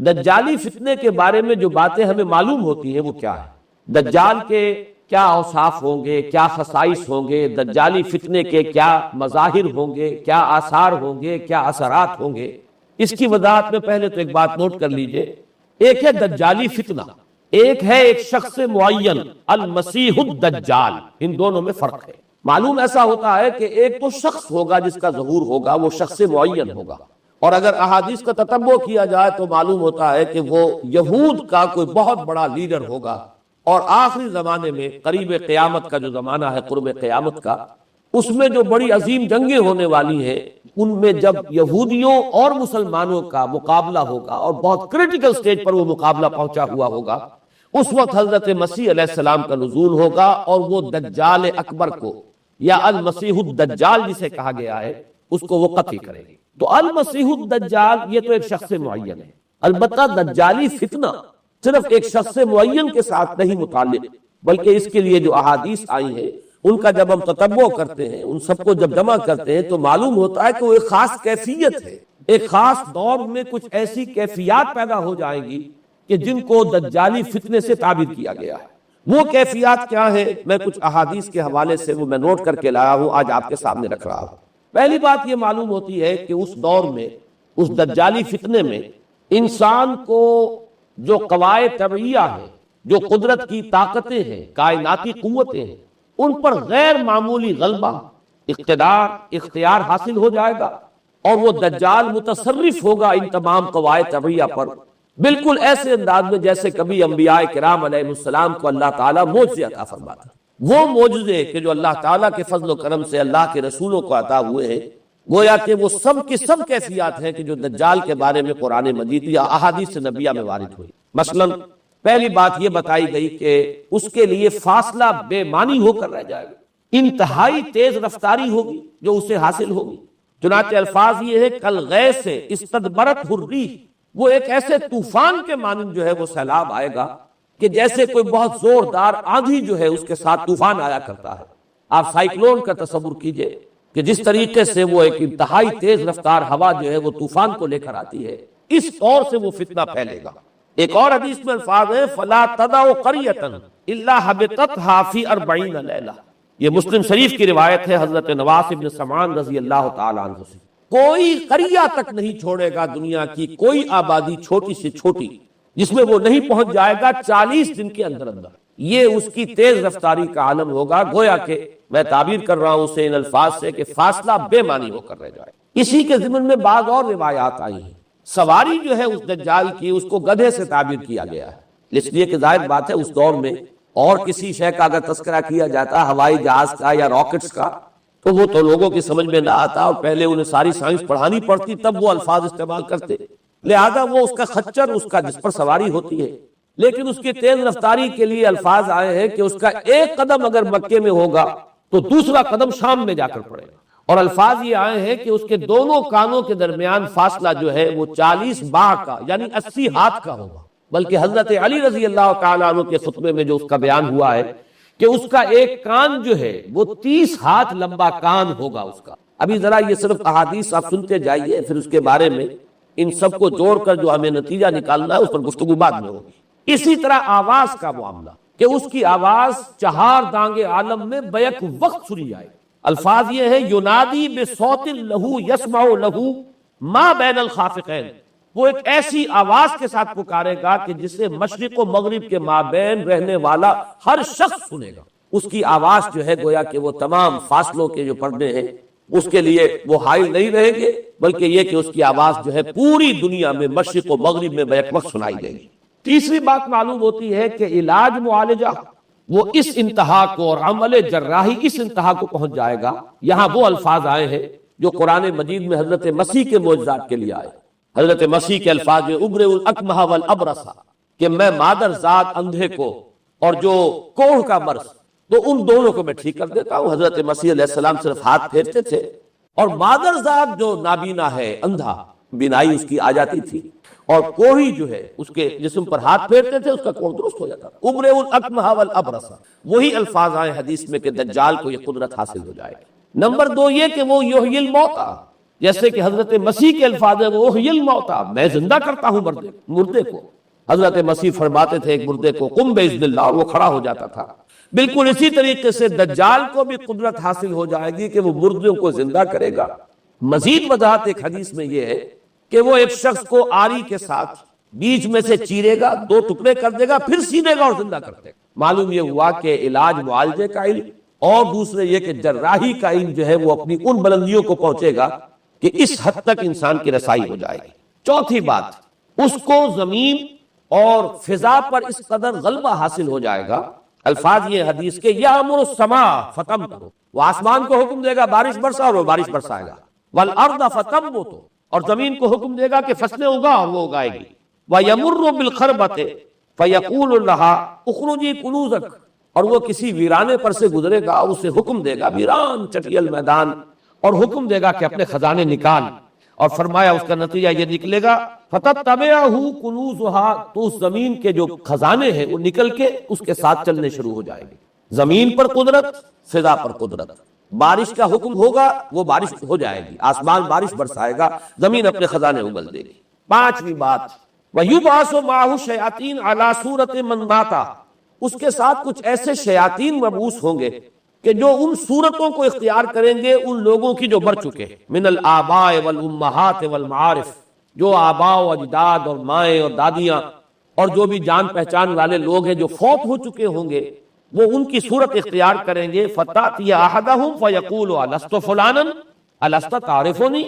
دجالی فتنے کے بارے میں جو باتیں ہمیں معلوم ہوتی ہیں وہ کیا ہے؟ دجال کے کیا اوصاف ہوں گے، کیا خصائص ہوں گے، دجالی فتنے کے کیا مظاہر ہوں گے، کیا آثار ہوں گے، کیا اثرات ہوں گے، اس کی وضاحت میں پہلے تو ایک بات نوٹ کر لیجئے۔ ایک ہے دجالی فتنہ، ایک ہے ایک شخص معین المسیح الدجال، ان دونوں میں فرق ہے۔ معلوم ایسا ہوتا ہے کہ ایک تو شخص ہوگا جس کا ظہور ہوگا، وہ شخص معین ہوگا، اور اگر احادیث کا تتبع کیا جائے تو معلوم ہوتا ہے کہ وہ یہود کا کوئی بہت بڑا لیڈر ہوگا، اور آخری زمانے میں قریب قیامت کا جو زمانہ ہے، قرب قیامت کا، اس میں جو بڑی عظیم جنگیں ہونے والی ہیں، ان میں جب یہودیوں اور مسلمانوں کا مقابلہ ہوگا اور بہت کریٹیکل سٹیج پر وہ مقابلہ پہنچا ہوا ہوگا، اس وقت حضرت مسیح علیہ السلام کا نزول ہوگا، اور وہ دجال اکبر کو یا المسیح الدجال جسے کہا گیا ہے اس کو وہ قتل کریں گے۔ تو المسیح الدجال یہ تو ایک شخص معین ہے۔ البتہ دجالی فتنہ صرف ایک شخص معین کے ساتھ نہیں متعلق، بلکہ اس کے لیے جو احادیث آئی ہیں ان کا جب ہم تتبع کرتے ہیں، ان سب کو جب جمع کرتے ہیں تو معلوم ہوتا ہے کہ وہ ایک خاص کیفیت ہے۔ ایک خاص دور میں کچھ ایسی کیفیات پیدا ہو جائیں گی کہ جن کو دجالی فتنے سے تعبیر کیا گیا ہے۔ وہ کیفیات کیا ہے؟ میں کچھ احادیث کے حوالے سے وہ میں نوٹ کر کے لایا ہوں، آج آپ کے سامنے رکھ رہا ہوں۔ پہلی بات یہ معلوم ہوتی ہے کہ اس دور میں، اس دجالی فتنے میں، انسان کو جو قواعد طبعیہ ہیں، جو قدرت کی طاقتیں ہیں، کائناتی قوتیں ہیں، ان پر غیر معمولی غلبہ، اقتدار، اختیار حاصل ہو جائے گا، اور وہ دجال متصرف ہوگا ان تمام قواعد طبعیہ پر، بالکل ایسے انداز میں جیسے کبھی انبیاء کرام علیہ السلام کو اللہ تعالیٰ معجزے عطا فرماتا۔ وہ معجزے کہ جو اللہ تعالیٰ کے فضل و کرم سے اللہ کے رسولوں کو عطا ہوئے ہیں، گویا کہ وہ سب کی سب کیفیات ہیں کہ جو دجال کے بارے میں قرآن مجید یا احادیث نبیہ میں وارد ہوئی۔ مثلا پہلی بات یہ بتائی گئی کہ اس کے لیے فاصلہ بے معنی ہو کر رہ جائے گا، انتہائی تیز رفتاری ہوگی جو اسے حاصل ہوگی۔ چنانچہ الفاظ یہ ہے کالغیث استدبرتہ الریح، وہ ایک ایسے طوفان کے مانند جو ہے وہ سیلاب آئے گا کہ جیسے کوئی بہت زوردار آندھی جو ہے اس کے ساتھ طوفان آیا کرتا ہے۔ آپ سائیکلون کا تصور کیجئے کہ جس طریقے سے وہ ایک انتہائی تیز رفتار ہوا جو ہے وہ طوفان کو لے کر آتی ہے، اس طور سے وہ فتنہ پھیلے گا۔ ایک اور حدیث میں الفاظ ہے فَلَا تَدَعُ قَرْيَةً إِلَّا حَبِطَتْهَا فِي 40 لَيْلَةً، یہ مسلم شریف کی روایت ہے حضرت نواس بن سمعان رضی اللہ تعالیٰ عنہ سے۔ کوئی قریہ تک نہیں چھوڑے گا دنیا کی، کوئی آبادی چھوٹی سے چھوٹی جس میں وہ نہیں پہنچ جائے گا 40 دن کے اندر اندر۔ یہ اس کی تیز رفتاری کا عالم ہوگا، گویا کہ میں تعبیر کر رہا ہوں اسے ان الفاظ سے کہ فاصلہ بے معنی ہو کر رہ جائے۔ اسی کے ضمن میں بعض اور روایات آئی ہیں۔ سواری جو ہے اس دجال کی، اس کو گدھے سے تعبیر کیا گیا ہے، اس لیے کہ ظاہر بات ہے اس دور میں اور کسی شے کا اگر تذکرہ کیا جاتا، ہوائی جہاز کا یا راکٹس کا، تو وہ تو لوگوں کی سمجھ میں نہ آتا، اور پہلے انہیں ساری سائنس پڑھانی پڑتی تب وہ الفاظ استعمال کرتے، لہذا وہ اس کا خچر، اس کا جس پر سواری ہوتی ہے، لیکن اس کی تیز رفتاری کے لیے الفاظ آئے ہیں کہ اس کا ایک قدم اگر مکے میں ہوگا تو دوسرا قدم شام میں جا کر پڑے گا، اور الفاظ یہ آئے ہیں کہ اس کے دونوں کانوں کے درمیان فاصلہ جو ہے وہ 40 باہ کا یعنی 80 ہاتھ کا ہوگا۔ بلکہ حضرت علی رضی اللہ تعالیٰ عنہ کے خطبے میں جو اس کا بیان ہوا ہے کہ اس کا ایک کان جو ہے وہ 30 ہاتھ لمبا کان ہوگا اس کا۔ ابھی ذرا یہ صرف احادیث آپ سنتے جائیے، پھر اس کے بارے میں ان سب کو جوڑ کر جو ہمیں نتیجہ نکالنا ہے اس پر گفتگو بعد میں ہوگی۔ اسی طرح آواز کا معاملہ کہ اس کی آواز 4 دانگ عالم میں بیک وقت سنی جائے۔ الفاظ یہ ہے ینادی بصوت لہو یسمع لہو ما بین الخافقین، وہ ایک ایسی آواز کے ساتھ پکارے گا کہ جسے مشرق و مغرب کے مابین رہنے والا ہر شخص سنے گا۔ اس کی آواز جو ہے گویا کہ وہ تمام فاصلوں کے جو پردے ہیں اس کے لیے وہ حائل نہیں رہیں گے، بلکہ یہ کہ اس کی آواز جو ہے پوری دنیا میں مشرق و مغرب میں بیک وقت سنائی دے گی۔ تیسری بات معلوم ہوتی ہے کہ علاج معالجہ وہ اس انتہا کو اور عمل جراحی اس انتہا کو پہنچ جائے گا۔ یہاں وہ الفاظ آئے ہیں جو قرآن مجید میں حضرت مسیح کے معجزات کے لیے آئے۔ حضرت مسیح کے الفاظ میں ابرئ الاکمہ والابرص، کہ میں مادر ذات اندھے کو اور جو کوڑھ کا مرض، تو ان دونوں کو میں ٹھیک کر دیتا ہوں۔ حضرت مسیح علیہ السلام صرف ہاتھ پھیرتے تھے، اور مادر ذات جو نابینا ہے، اندھا، بینائی اس کی آ جاتی تھی، اور کوڑھی جو ہے اس کے جسم پر ہاتھ پھیرتے تھے، اس کا کوڑھ درست ہو جاتا تھا۔ ابرئ الاکمہ والابرص، وہی الفاظ آئے حدیث میں کہ دجال کو یہ قدرت حاصل ہو جائے گی۔ نمبر 2 یہ کہ وہ یحیی الموتیٰ، جیسے کہ حضرت مسیح کے الفاظ ہیں وہ احیی الموتیٰ، میں زندہ کرتا ہوں مردے کو۔ حضرت مسیح فرماتے تھے ایک مردے کو قم باذن اللہ، اور وہ کھڑا ہو جاتا تھا۔ بالکل اسی طریقے سے دجال کو بھی قدرت حاصل ہو جائے گی کہ وہ مردوں کو زندہ کرے گا۔ مزید وضاحت ایک حدیث میں یہ ہے کہ وہ ایک شخص کو آری کے ساتھ بیچ میں سے چیرے گا، 2 ٹکڑے کر دے گا، پھر سینے گا اور زندہ کر دے گا۔ معلوم یہ ہوا کہ علاج معالجے کا علم، اور دوسرے یہ کہ جراحی کا علم جو ہے وہ اپنی ان بلندیوں کو پہنچے گا کہ اس حد تک انسان کی رسائی ہو جائے گی۔ چوتھی بات، اس کو زمین اور فضا پر اس قدر غلبہ حاصل ہو جائے گا، الفاظ یہ حدیث کے یامر السماء فتمطر، وہ آسمان کو حکم دے گا بارش برسا اور وہ بارش برسائے گا، والارض فتنبت، اور زمین کو حکم دے گا کہ فصلیں اگا اور وہ اگائے گی، وَيَمُرُّ بِالْخَرْبَةِ فَيَقُولُ لَهَا اُخْرُجِي كُنُوزَكَ، اور وہ کسی ویرانے پر سے گزرے گا، اسے حکم دے گا، ویران چٹیل میدان، اور حکم دے گا کہ اپنے خزانے نکال، اور فرمایا اس کا نتیجہ یہ نکلے گا فَتَتَّبِعُهُ كُنُوزُهَا، تو اس زمین کے جو خزانے ہیں وہ نکل کے اس کے ساتھ چلنے شروع ہو جائیں گے۔ زمین پر قدرت، فضا پر قدرت، بارش کا حکم ہوگا وہ بارش ہو جائے گی، آسمان بارش برسائے گا، زمین اپنے خزانے اگل دے گی۔ پانچویں بات، وَيُبْعَثُ مَعَهُ الشَّيَاطِينُ عَلَى صُورَةٍ مَنْ مَاتَ، اس کے ساتھ کچھ ایسے شیاطین مبعوث ہوں گے کہ جو ان صورتوں کو اختیار کریں گے ان لوگوں کی جو مر چکے ہیں، من الآباء والامہات والمعارف، جو آباء و اجداد اور مائیں اور دادیاں اور جو بھی جان پہچان والے لوگ ہیں جو فوت ہو چکے ہوں گے، وہ ان کی صورت اختیار کریں گے۔ فَتَأْتِيَ أَحَدَهُمْ فَيَقُولُ أَلَسْتُ فُلَانًا أَلَسْتَ تَعْرِفُنِي،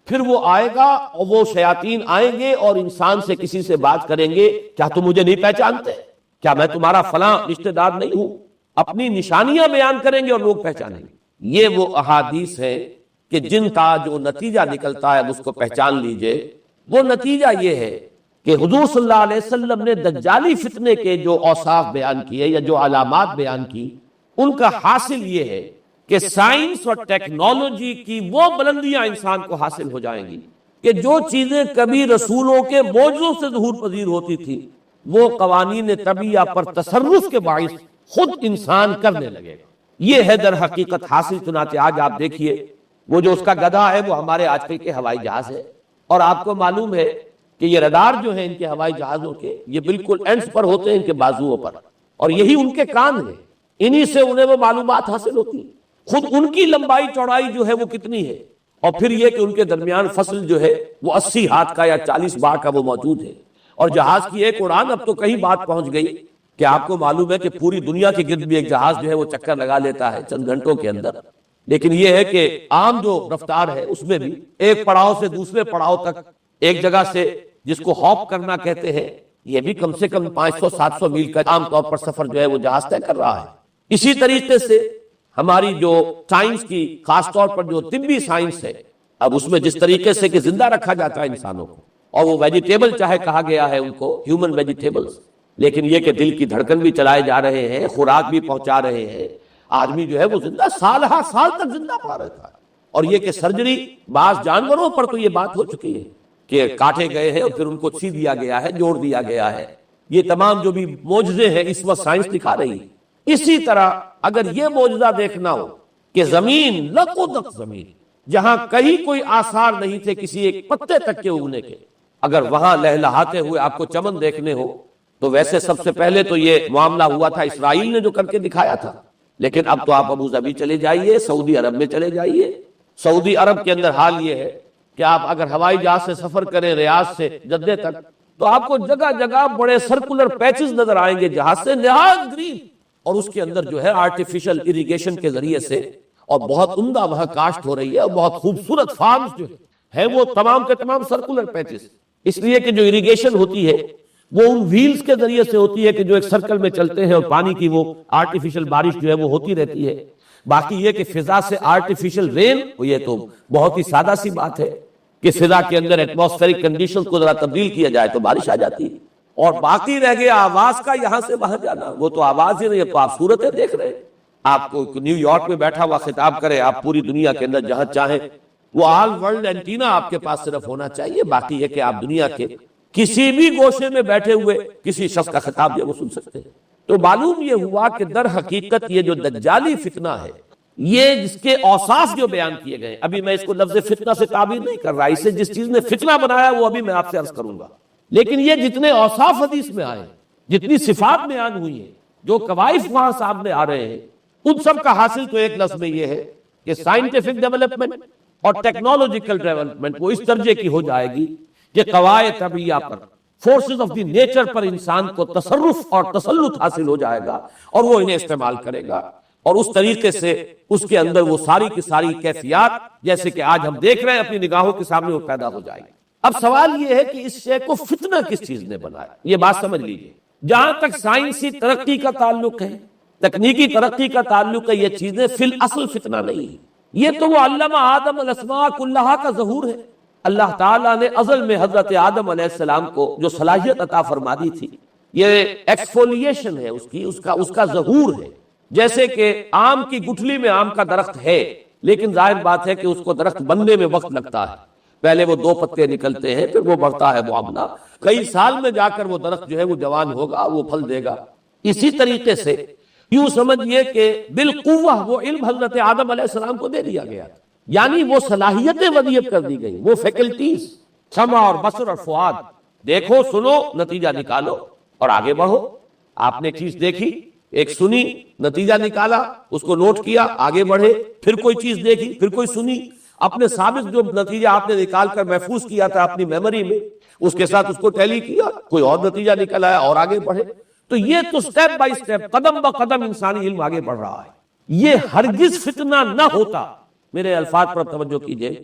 پھر وہ آئے گا اور وہ شیاطین آئیں گے اور انسان سے کسی سے بات کریں گے، کیا تم مجھے نہیں پہچانتے؟ کیا میں تمہارا فلاں رشتہ دار نہیں ہوں؟ اپنی نشانیاں بیان کریں گے اور لوگ پہچانیں گے۔ یہ وہ احادیث ہیں کہ جن کا جو نتیجہ نکلتا ہے اس کو پہچان لیجئے۔ وہ نتیجہ یہ ہے کہ حضور صلی اللہ علیہ وسلم نے دجالی فتنے کے جو اوصاف بیان کیے یا جو علامات بیان کی، ان کا حاصل یہ ہے کہ سائنس اور ٹیکنالوجی کی وہ بلندیاں انسان کو حاصل ہو جائیں گی کہ جو چیزیں کبھی رسولوں کے معجزوں سے ظہور پذیر ہوتی تھی، وہ قوانین طبیعہ پر تصرف کے باعث خود انسان کرنے لگے گا۔ یہ ہے در حقیقت حاصل۔ چنانچہ آج آپ دیکھیے وہ جو اس کا گدھا ہے وہ ہمارے آج کل کے ہوائی جہاز ہے، اور آپ کو معلوم ہے کہ یہ رڈار جو ہیں ان کے ہوائی جہازوں کے، یہ بالکل اینڈز پر ہوتے ہیں ان کے بازوؤں پر، اور یہی ان کے کان ہیں، انہی سے انہیں وہ معلومات حاصل ہوتی ہیں۔ خود ان کی لمبائی چوڑائی جو ہے وہ کتنی ہے، اور پھر یہ کہ ان کے درمیان فصل جو ہے وہ 80 ہاتھ کا یا 40 بار کا وہ موجود ہے، اور جہاز کی ایک اڑان اب تو کئی بات پہنچ گئی کہ آپ کو معلوم ہے کہ پوری دنیا کے گرد بھی ایک جہاز جو ہے وہ چکر لگا لیتا ہے چند گھنٹوں کے اندر۔ لیکن یہ ہے کہ عام جو رفتار ہے اس میں بھی ایک پڑاؤ سے دوسرے پڑاؤ تک، ایک جگہ سے جس کو ہاپ کرنا کہتے ہیں، یہ بھی کم سے کم 500-700 میل کا عام طور پر سفر جو ہے وہ جہاز طے کر رہا ہے۔ اسی طریقے سے ہماری جو سائنس کی، خاص طور پر جو طبی سائنس ہے، اب اس میں جس طریقے سے کہ زندہ رکھا جاتا ہے انسانوں کو، اور وہ ویجیٹیبل چاہے کہا گیا ہے ان کو ہیومن ویجیٹیبلز، لیکن یہ کہ دل کی دھڑکن بھی چلائے جا رہے ہیں، خوراک بھی پہنچا رہے ہیں، آدمی جو ہے وہ زندہ سال ہا سال تک زندہ پڑا رہتا ہے۔ اور یہ کہ سرجری بعض جانوروں پر تو یہ بات ہو چکی ہے کہ کاٹے گئے ہیں اور پھر ان کو سی دیا گیا ہے، جوڑ دیا گیا ہے۔ یہ تمام جو بھی معجزے ہیں اس وقت سائنس دکھا رہی ہے۔ اسی طرح اگر یہ معجزہ دیکھنا ہو کہ زمین لقدق زمین، جہاں کہیں کوئی آثار نہیں تھے کسی ایک پتے تک کے اگنے کے، اگر وہاں لہلہاتے ہوئے آپ کو چمن دیکھنے ہو، تو ویسے سب سے پہلے تو یہ معاملہ ہوا تھا اسرائیل نے جو کر کے دکھایا تھا، لیکن اب تو آپ ابو ظبی چلے جائیے، سعودی عرب میں چلے جائیے۔ سعودی عرب کے اندر حال یہ ہے کہ آپ اگر ہوائی جہاز سے سفر کریں ریاض سے جدہ تک، تو آپ کو جگہ جگہ بڑے سرکولر پیچز نظر آئیں گے جہاز سے، نہایت گرین، اور اس کے اندر جو ہے آرٹیفیشل اریگیشن کے ذریعے سے، اور بہت عمدہ وہاں کاشت ہو رہی ہے، اور بہت خوبصورت فارمز جو ہے وہ تمام کے تمام سرکولر پیچز، اس لیے کہ جو اریگیشن ہوتی ہے وہ ان ویلز کے ذریعے سے ہوتی ہے کہ جو ایک سرکل میں چلتے ہیں، اور پانی کی وہ آرٹیفیشل بارش جو ہے وہ ہوتی رہتی ہے۔ باقی یہ کہ فضا سے آرٹیفیشل رین، یہ تو بہت ہی سادہ سی بات ہے کہ فضا کے اندر ایٹماسفیرک کنڈیشنز کو ذرا تبدیل کیا جائے تو بارش آ جاتی ہے۔ اور باقی رہ گیا آواز کا یہاں سے وہاں جانا، وہ تو آواز ہی نہیں ہے، تو آپ صورتیں دیکھ رہے ہیں۔ آپ کو نیو یارک میں بیٹھا ہوا خطاب کرے، آپ پوری دنیا کے اندر جہاں چاہیں، وہ آل ورلڈ اینٹینا آپ کے پاس صرف ہونا چاہیے، باقی یہ کہ آپ دنیا کے کسی بھی گوشے میں بیٹھے ہوئے کسی شخص کا خطاب جو وہ سن سکتے ہیں۔ تو معلوم یہ ہوا کہ در حقیقت یہ جو دجالی فتنہ ہے یہ جس کے اوصاف جو بیان کیے گئے، ابھی میں اس کو لفظ فتنہ سے تعبیر نہیں کر رہا، اسے جس چیز نے فتنہ بنایا وہ ابھی میں آپ سے عرض کروں گا، لیکن یہ جتنے اوصاف حدیث میں آئے، جتنی صفات بیان ہوئی ہیں، جو کوائف وہاں سامنے آ رہے ہیں، ان سب کا حاصل تو ایک لفظ میں یہ ہے کہ سائنٹیفک ڈیولپمنٹ اور ٹیکنالوجیکل ڈیولپمنٹ وہ اس درجے کی ہو جائے گی کہ قواعد طبیعہ پر، فورسز آف دی نیچر پر انسان کو تصرف اور تسلط حاصل ہو جائے گا، اور وہ انہیں استعمال کرے گا، اور اس طریقے سے اس کے اندر وہ ساری کی ساری کیفیات جیسے کہ آج ہم دیکھ رہے ہیں اپنی نگاہوں کے سامنے وہ پیدا ہو جائے گی۔ اب سوال یہ ہے کہ اس شے کو فتنہ کس چیز نے بنایا؟ یہ بات سمجھ لیجئے، جہاں تک سائنسی ترقی کا تعلق ہے، تکنیکی ترقی کا تعلق ہے، یہ چیزیں فی الاصل فتنہ نہیں ہے، یہ تو وہ علمہ آدم الاسماء کلہا کا ظہور ہے۔ اللہ تعالیٰ نے ازل میں حضرت آدم علیہ السلام کو جو صلاحیت عطا فرما دی تھی، یہ ایکسفولیشن ہے اس کا ظہور ہے۔ جیسے کہ آم کی گٹھلی میں آم کا درخت ہے، لیکن ظاہر بات ہے کہ اس کو درخت بننے میں وقت لگتا ہے، پہلے وہ 2 پتے نکلتے ہیں، پھر وہ بڑھتا ہے معاملہ، کئی سال میں جا کر وہ درخت جو ہے وہ جوان ہوگا، وہ پھل دے گا۔ اسی طریقے سے یوں سمجھئے کہ بالقوہ وہ علم حضرت آدم علیہ السلام کو دے دیا گیا، یعنی وہ صلاحیتیں ودیعت کر دی گئی، وہ فیکلٹیز، سمع اور بصر اور فؤاد، دیکھو سنو نتیجہ نکالو اور آگے بڑھو۔ آپ نے چیز دیکھی، ایک سنی، نتیجہ نکالا، اس کو نوٹ کیا، آگے بڑھے، پھر کوئی چیز دیکھی، پھر کوئی سنی، اپنے سابق جو نتیجہ آپ نے نکال کر محفوظ کیا تھا اپنی میموری میں، اس کے ساتھ اس کو ٹیلی کیا، کوئی اور نتیجہ نکل آیا اور آگے بڑھے۔ تو یہ تو سٹیپ بائی سٹیپ، قدم با قدم انسانی علم آگے بڑھ رہا ہے۔ یہ ہرگز فتنہ نہ ہوتا، میرے الفاظ پر توجہ کیجئے،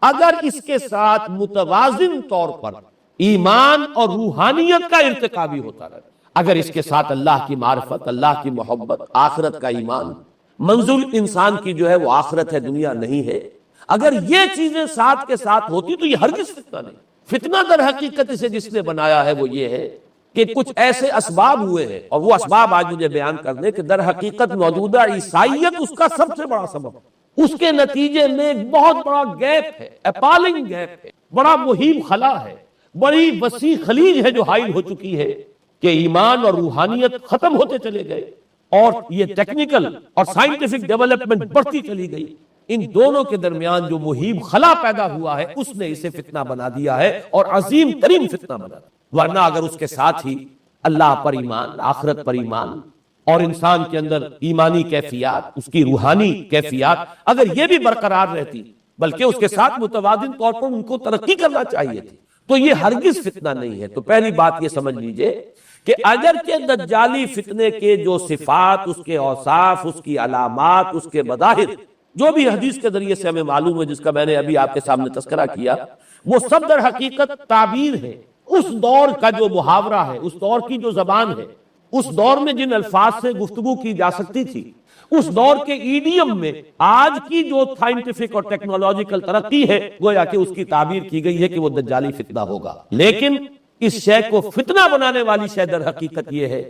اگر اس کے ساتھ متوازن طور پر ایمان اور روحانیت کا ارتقا بھی ہوتا رہے، اگر اس کے ساتھ اللہ کی معرفت، اللہ کی محبت، آخرت کا ایمان، منزل انسان کی جو ہے وہ آخرت ہے، دنیا نہیں ہے، اگر یہ چیزیں ساتھ کے ساتھ ہوتی تو یہ ہرگز فتنہ نہیں۔ فتنہ در حقیقت اسے جس نے بنایا ہے وہ یہ ہے کہ کچھ ایسے اسباب ہوئے ہیں، اور وہ اسباب آج مجھے بیان کرنے کہ در حقیقت موجودہ عیسائیت اس کا سب سے بڑا سبب ہے۔ اس کے نتیجے میں ایک بہت بڑا گیپ ہے، اپالنگ گیپ ہے، بڑا مہیم خلا ہے، بڑی وسیع خلیج ہے جو حائل ہو چکی ہے کہ ایمان اور روحانیت ختم ہوتے چلے گئے، اور یہ ٹیکنیکل اور سائنٹیفک ڈیولپمنٹ بڑھتی چلی گئی۔ ان دونوں کے درمیان جو مہیم خلا پیدا ہوا ہے اس نے اسے فتنہ بنا دیا ہے، اور عظیم ترین فتنہ بنا دیا۔ ورنہ اگر اس کے ساتھ ہی اللہ پر ایمان، آخرت پر ایمان، اور انسان کے اندر ایمانی کیفیات، اس کی روحانی کیفیات اگر یہ بھی برقرار رہتی، بلکہ اس کے ساتھ متوازن طور پر ان کو ترقی کرنا چاہیے تھی، تو یہ ہرگز فتنہ نہیں ہے۔ تو پہلی بات یہ سمجھ لیجئے کہ اگرچہ دجالی فتنے کے جو صفات، اس کے اوصاف، اس کی علامات، اس کے مظاہر جو بھی حدیث کے ذریعے سے ہمیں معلوم ہے، جس کا میں نے ابھی آپ کے سامنے تذکرہ کیا، وہ سب در حقیقت تعبیر ہے اس دور کا جو محاورہ ہے، اس دور کی جو زبان ہے، اس دور میں جن الفاظ سے گفتگو کی جا سکتی تھی، اس دور کے ایڈیم میں آج کی جو سائنٹیفک اور ٹیکنالوجیکل ترقی ہے، گویا کہ اس کی تعبیر کی گئی ہے کہ وہ دجالی فتنہ ہوگا۔ لیکن اس شے کو فتنہ بنانے والی شے در حقیقت یہ ہے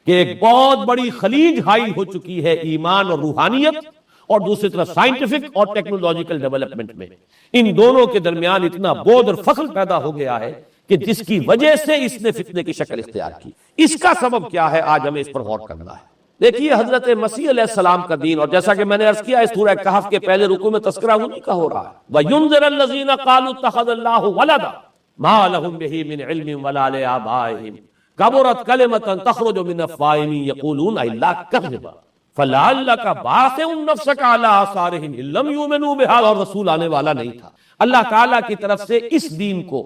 کہ ایک بہت بڑی خلیج حائل ہو چکی ہے ایمان اور روحانیت، اور دوسری طرف سائنٹیفک اور ٹیکنالوجیکل ڈیولپمنٹ میں ان دونوں کے درمیان اتنا بود اور فصل پیدا ہو گیا ہے کہ جس کی وجہ سے اس نے فتنے کی شکل اختیار کی۔ اس کا سبب کیا ہے، آج ہمیں اس پر غور کرنا ہے۔ دیکھیے حضرت مسیح علیہ السلام کا دین، اور جیسا کہ میں نے عرض کیا اس سورہ کہف کے پہلے رکوع میں تذکرہ انہی کا ہو رہا ہے، وَيُنذِرَ الَّذِينَ قَالُوا اتَّخَذَ اللَّهُ وَلَدًا مَا لَهُم بِهِ مِنْ عِلْمٍ وَلَا لِآبَائِهِمْ كَبُرَتْ كَلِمَةً تَخْرُجُ مِنْ أَفْوَاهِهِمْ يَقُولُونَ أَإِلَّهُ كَذِبٌ فَلَعَلَّكَ بَاخِعٌ نَفْسَكَ عَلَىٰ آثَارِهِمْ إِن لَّمْ يُؤْمِنُوا بِهَٰذَا، اور رسول آنے والا نہیں تھا۔ اللہ تعالیٰ کی طرف سے اس دین کو،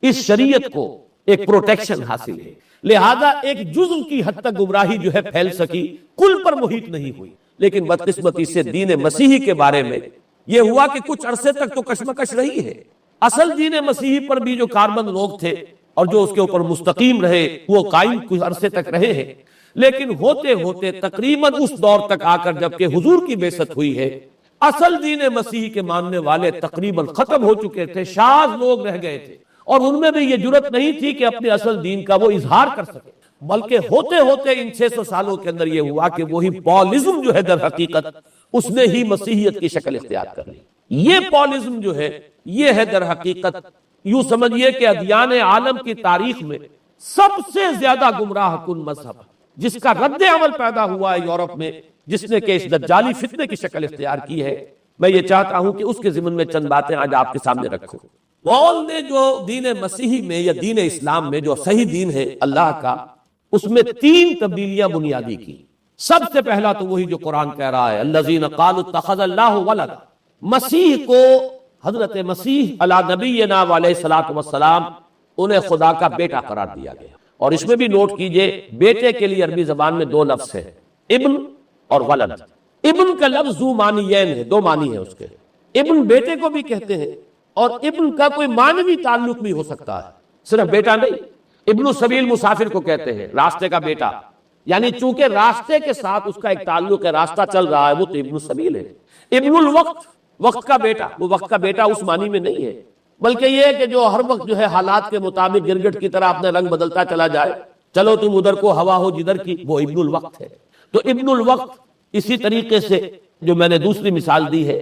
اس شریعت کو ایک پروٹیکشن حاصل ہے، لہذا ایک جزء کی حد تک گمراہی جو ہے پھیل سکی، کل پر محیط نہیں ہوئی۔ لیکن بدقسمتی سے دین مسیحی کے بارے میں یہ ہوا کہ کچھ عرصے تک تو کشمکش رہی ہے۔ اصل دین مسیحی پر بھی جو کاربند لوگ تھے اور جو اس کے اوپر مستقیم رہے، وہ قائم کچھ عرصے تک رہے ہیں، لیکن ہوتے ہوتے تقریباً اس دور تک آ کر جب کہ حضور کی بعثت ہوئی ہے، اصل دین مسیحی کے ماننے والے تقریباً ختم ہو چکے تھے، شاذ لوگ رہ گئے تھے، اور ان میں بھی یہ جرت نہیں تھی کہ اپنے اصل دین کا وہ اظہار کر سکے، بلکہ ہوتے ہوتے ان 600 سالوں کے اندر یہ ہوا کہ وہی پالزم جو ہے در حقیقت اس نے ہی مسیحیت کی شکل اختیار کر لی۔ یہ پالزم جو ہے یہ ہے در حقیقت، یوں سمجھیے کہ ادیان عالم کی تاریخ میں سب سے زیادہ گمراہ کن مذہب، جس کا رد عمل پیدا ہوا ہے یورپ میں جس نے کہ اس دجالی فتنے کی شکل اختیار کی ہے، میں یہ چاہتا ہوں کہ اس کے ضمن میں چند باتیں آج آپ کے سامنے رکھوں۔ پال نے جو دین مسیحی میں یا دین اسلام میں جو صحیح دین ہے اللہ کا، اس میں 3 تبدیلیاں بنیادی کی۔ سب سے پہلا تو وہی جو قرآن کہہ رہا ہے الذین قالوا اتخذ اللہ ولدا، مسیح کو، حضرت مسیح علی نبینا علیہ الصلوۃ والسلام، انہیں خدا کا بیٹا قرار دیا گیا۔ اور اس میں بھی نوٹ کیجئے بیٹے کے لیے عربی زبان میں 2 لفظ ہیں، ابن اور ولد۔ ابن کا لفظ ذو معنیین ہے، 2 معنی ہیں اس کے۔ ابن بیٹے کو بھی کہتے ہیں، اور ابن کا کوئی معنوی تعلق بھی ہو سکتا ہے، صرف بیٹا نہیں۔ ابن السبیل مسافر کو کہتے ہیں، راستے کا بیٹا، یعنی چونکہ راستے کے ساتھ اس کا ایک تعلق ہے، راستہ چل رہا ہے، وہ تو ابن السبیل ہے۔ ابن الوقت، وقت کا بیٹا، وہ وقت کا بیٹا اس معنی میں نہیں ہے، بلکہ یہ کہ جو ہر وقت جو ہے حالات کے مطابق گرگٹ کی طرح اپنے رنگ بدلتا چلا جائے، چلو تم ادھر کو ہوا ہو جدھر کی، وہ ابن الوقت ہے۔ تو ابن الوقت اسی طریقے سے جو میں نے دوسری مثال دی ہے،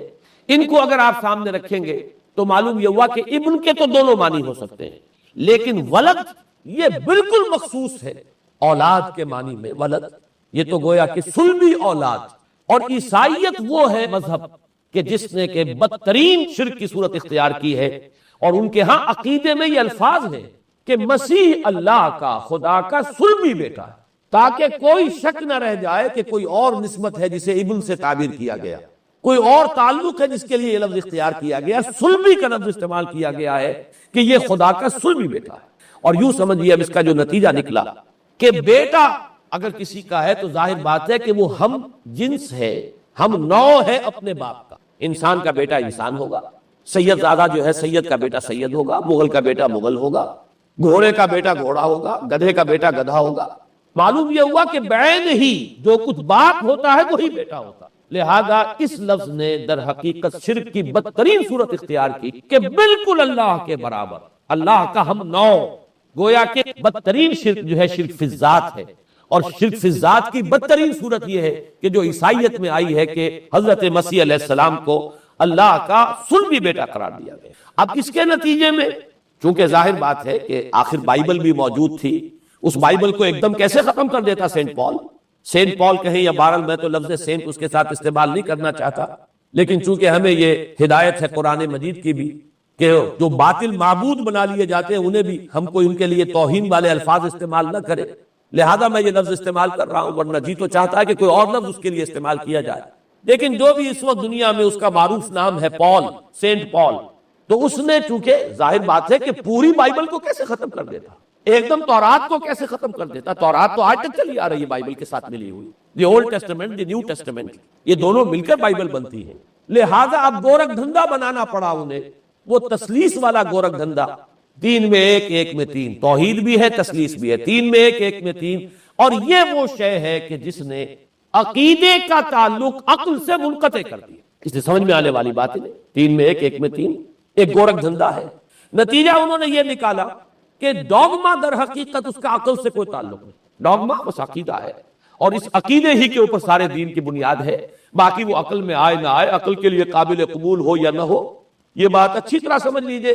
ان کو اگر آپ سامنے رکھیں گے تو معلوم یہ ہوا کہ ابن کے تو دونوں معنی ہو سکتے ہیں، لیکن ولد یہ بالکل مخصوص ہے اولاد کے معنی میں۔ ولد یہ تو گویا کہ صلبی اولاد۔ اور عیسائیت وہ ہے مذہب کہ جس نے کہ بدترین شرک کی صورت اختیار کی ہے، اور ان کے ہاں عقیدے میں یہ الفاظ ہیں کہ مسیح اللہ کا، خدا کا صلبی بیٹا ہے، تاکہ کوئی شک نہ رہ جائے کہ کوئی اور نسبت ہے جسے ابن سے تعبیر کیا گیا، کوئی اور تعلق ہے جس کے لیے یہ لفظ اختیار کیا گیا، صلبی کا لفظ استعمال کیا گیا ہے کہ یہ خدا کا صلبی بیٹا ہے۔ اور یوں سمجھیے اب اس کا جو نتیجہ نکلا کہ بیٹا اگر کسی کا ہے تو ظاہر بات ہے کہ وہ ہم جنس ہے، ہم نوع ہے اپنے باپ کا۔ انسان کا بیٹا انسان ہوگا، سید زادہ جو ہے سید کا بیٹا سید ہوگا، مغل کا بیٹا مغل ہوگا، گھوڑے کا بیٹا گھوڑا ہوگا، گدھے کا بیٹا گدھا ہوگا۔ معلوم یہ ہوا کہ بعین ہی جو کچھ باپ ہوتا ہے وہی بیٹا ہوتا ہے۔ لہذا اس لفظ نے در حقیقت شرک کی بدترین صورت اختیار کی کہ بالکل اللہ کے برابر، اللہ کا ہم نوع۔ گویا کہ بدترین شرک جو ہے شرک فی الذات ہے، اور شرک فی الذات کی بدترین صورت یہ ہے کہ جو عیسائیت میں آئی ہے کہ حضرت مسیح علیہ السلام کو اللہ کا صلبی بیٹا قرار دیا گیا۔ اب اس کے نتیجے میں چونکہ ظاہر بات ہے کہ آخر بائبل بھی موجود تھی، اس بائبل کو ایک دم کیسے ختم کر دیتا سینٹ پال؟ سینٹ پال کہیں یا بہرحال میں تو لفظ سینٹ اس کے ساتھ استعمال نہیں کرنا چاہتا، لیکن چونکہ ہمیں یہ ہدایت ہے قرآن مجید کی بھی کہ جو باطل معبود بنا لیے جاتے ہیں انہیں بھی ہم کو ان کے لیے توہین والے الفاظ استعمال نہ کرے، لہذا میں یہ لفظ استعمال کر رہا ہوں، ورنہ جی تو چاہتا ہے کہ کوئی اور لفظ اس کے لیے استعمال کیا جائے۔ لیکن جو بھی اس وقت دنیا میں اس کا معروف نام ہے پال، سینٹ پال، تو اس نے چونکہ ظاہر بات ہے کہ پوری بائبل کو کیسے ختم کر دیتا، ایک دم تورات کو کیسے ختم کر دیتا؟ تورات تو آج تک چلی آ رہی ہے بائبل کے ساتھ ملی ہوئی، the old testament, the new testament, یہ دونوں مل کر بائبل بنتی ہے۔ لہذا اب گورکھ دھندا بنانا پڑا انہیں، وہ تسلیس والا گورکھ دھندا، 3 میں 1 1 میں 3، توحید بھی ہے تسلیس بھی ہے، 3 میں 1 1 میں 3۔ اور یہ وہ شے ہے کہ جس نے عقیدے کا تعلق عقل سے منقطع کر دیا۔ اس سے سمجھ میں آنے والی بات ہے، 3 میں 1 1 میں 3 ایک گورکھ دھندا ہے۔ نتیجہ انہوں نے یہ نکالا کہ ڈوگما در حقیقت اس کا عقل سے کوئی تعلق نہیں، ڈوگما بس عقیدہ ہے، اور اس عقیدے ہی کے اوپر سارے دین کی بنیاد ہے، باقی وہ عقل میں آئے نہ آئے، عقل کے لیے قابل قبول ہو یا نہ ہو۔ یہ بات اچھی طرح سمجھ لیجئے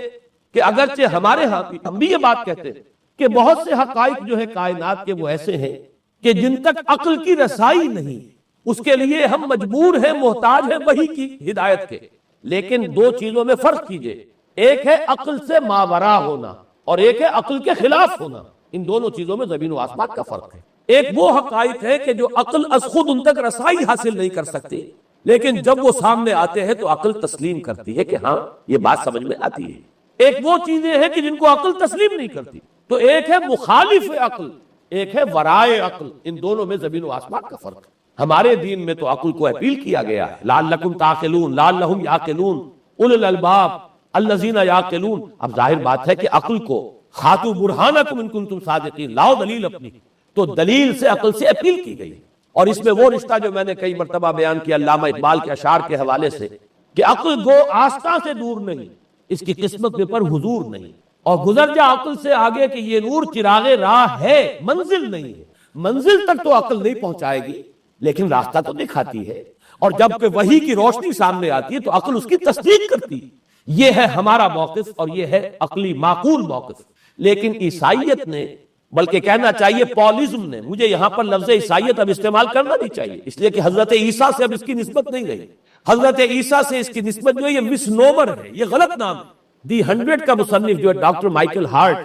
کہ اگرچہ ہمارے ہاں ہم بھی یہ بات کہتے ہیں کہ بہت سے حقائق جو ہے کائنات کے وہ ایسے ہیں کہ جن تک عقل کی رسائی نہیں، اس کے لیے ہم مجبور ہیں، محتاج ہیں وحی کی ہدایت کے۔ لیکن 2 چیزوں میں فرق کیجئے، ایک ہے عقل سے ماورا ہونا اور ایک ہے عقل کے خلاف ہونا۔ ان دونوں چیزوں میں زمین و آسمان کا فرق ہے۔ ایک وہ حقائق ہے کہ جو عقل از خود ان تک رسائی حاصل نہیں کر سکتی، لیکن جب وہ سامنے آتے ہیں تو عقل تسلیم کرتی ہے کہ ہاں یہ بات سمجھ میں آتی ہے۔ ایک وہ چیزیں ہیں کہ جن کو عقل تسلیم نہیں کرتی، تو ایک ہے مخالف عقل، ایک ہے ورائے عقل۔ ان دونوں میں زمین و آسمان کا فرق ہے۔ ہمارے دین میں تو عقل کو اپیل کیا گیا ہے، لعلکم تعقلون، لعلہم یعقلون، اولو الالباب الذین یعقلون۔ اب ظاہر بات ہے کہ عقل کو ہاتوا برہانکم ان کنتم صادقین، لاؤ دلیل اپنی، تو دلیل سے عقل سے اپیل کی گئی۔ اور اس میں وہ رشتہ جو میں نے کئی مرتبہ بیان کیا علامہ اقبال کے اشعار کے حوالے سے کہ عقل گو آستاں سے دور نہیں، اس کی قسمت میں پر حضور نہیں، اور گزر جا عقل سے آگے کہ یہ نور چراغ راہ ہے، منزل نہیں ہے۔ منزل تک تو عقل نہیں پہنچائے گی لیکن راستہ تو دکھاتی ہے، اور جب کہ وحی کی روشنی سامنے آتی ہے تو عقل اس کی تصدیق کرتی ہے۔ یہ ہے ہمارا موقف اور یہ ہے عقلی معقول موقف۔ لیکن عیسائیت نے بلکہ کہنا چاہیے پالزم نے. مجھے یہاں پر لفظ عیسائیت اب استعمال کرنا نہیں چاہیے، اس لیے کہ حضرت عیسیٰ سے اب اس کی نسبت نہیں رہی. حضرت عیسیٰ سے اس کی نسبت جو ہے یہ مس نومر ہے، یہ غلط نام ہے. دی 100 کا مصنف جو ہے ڈاکٹر مائیکل ہارٹ،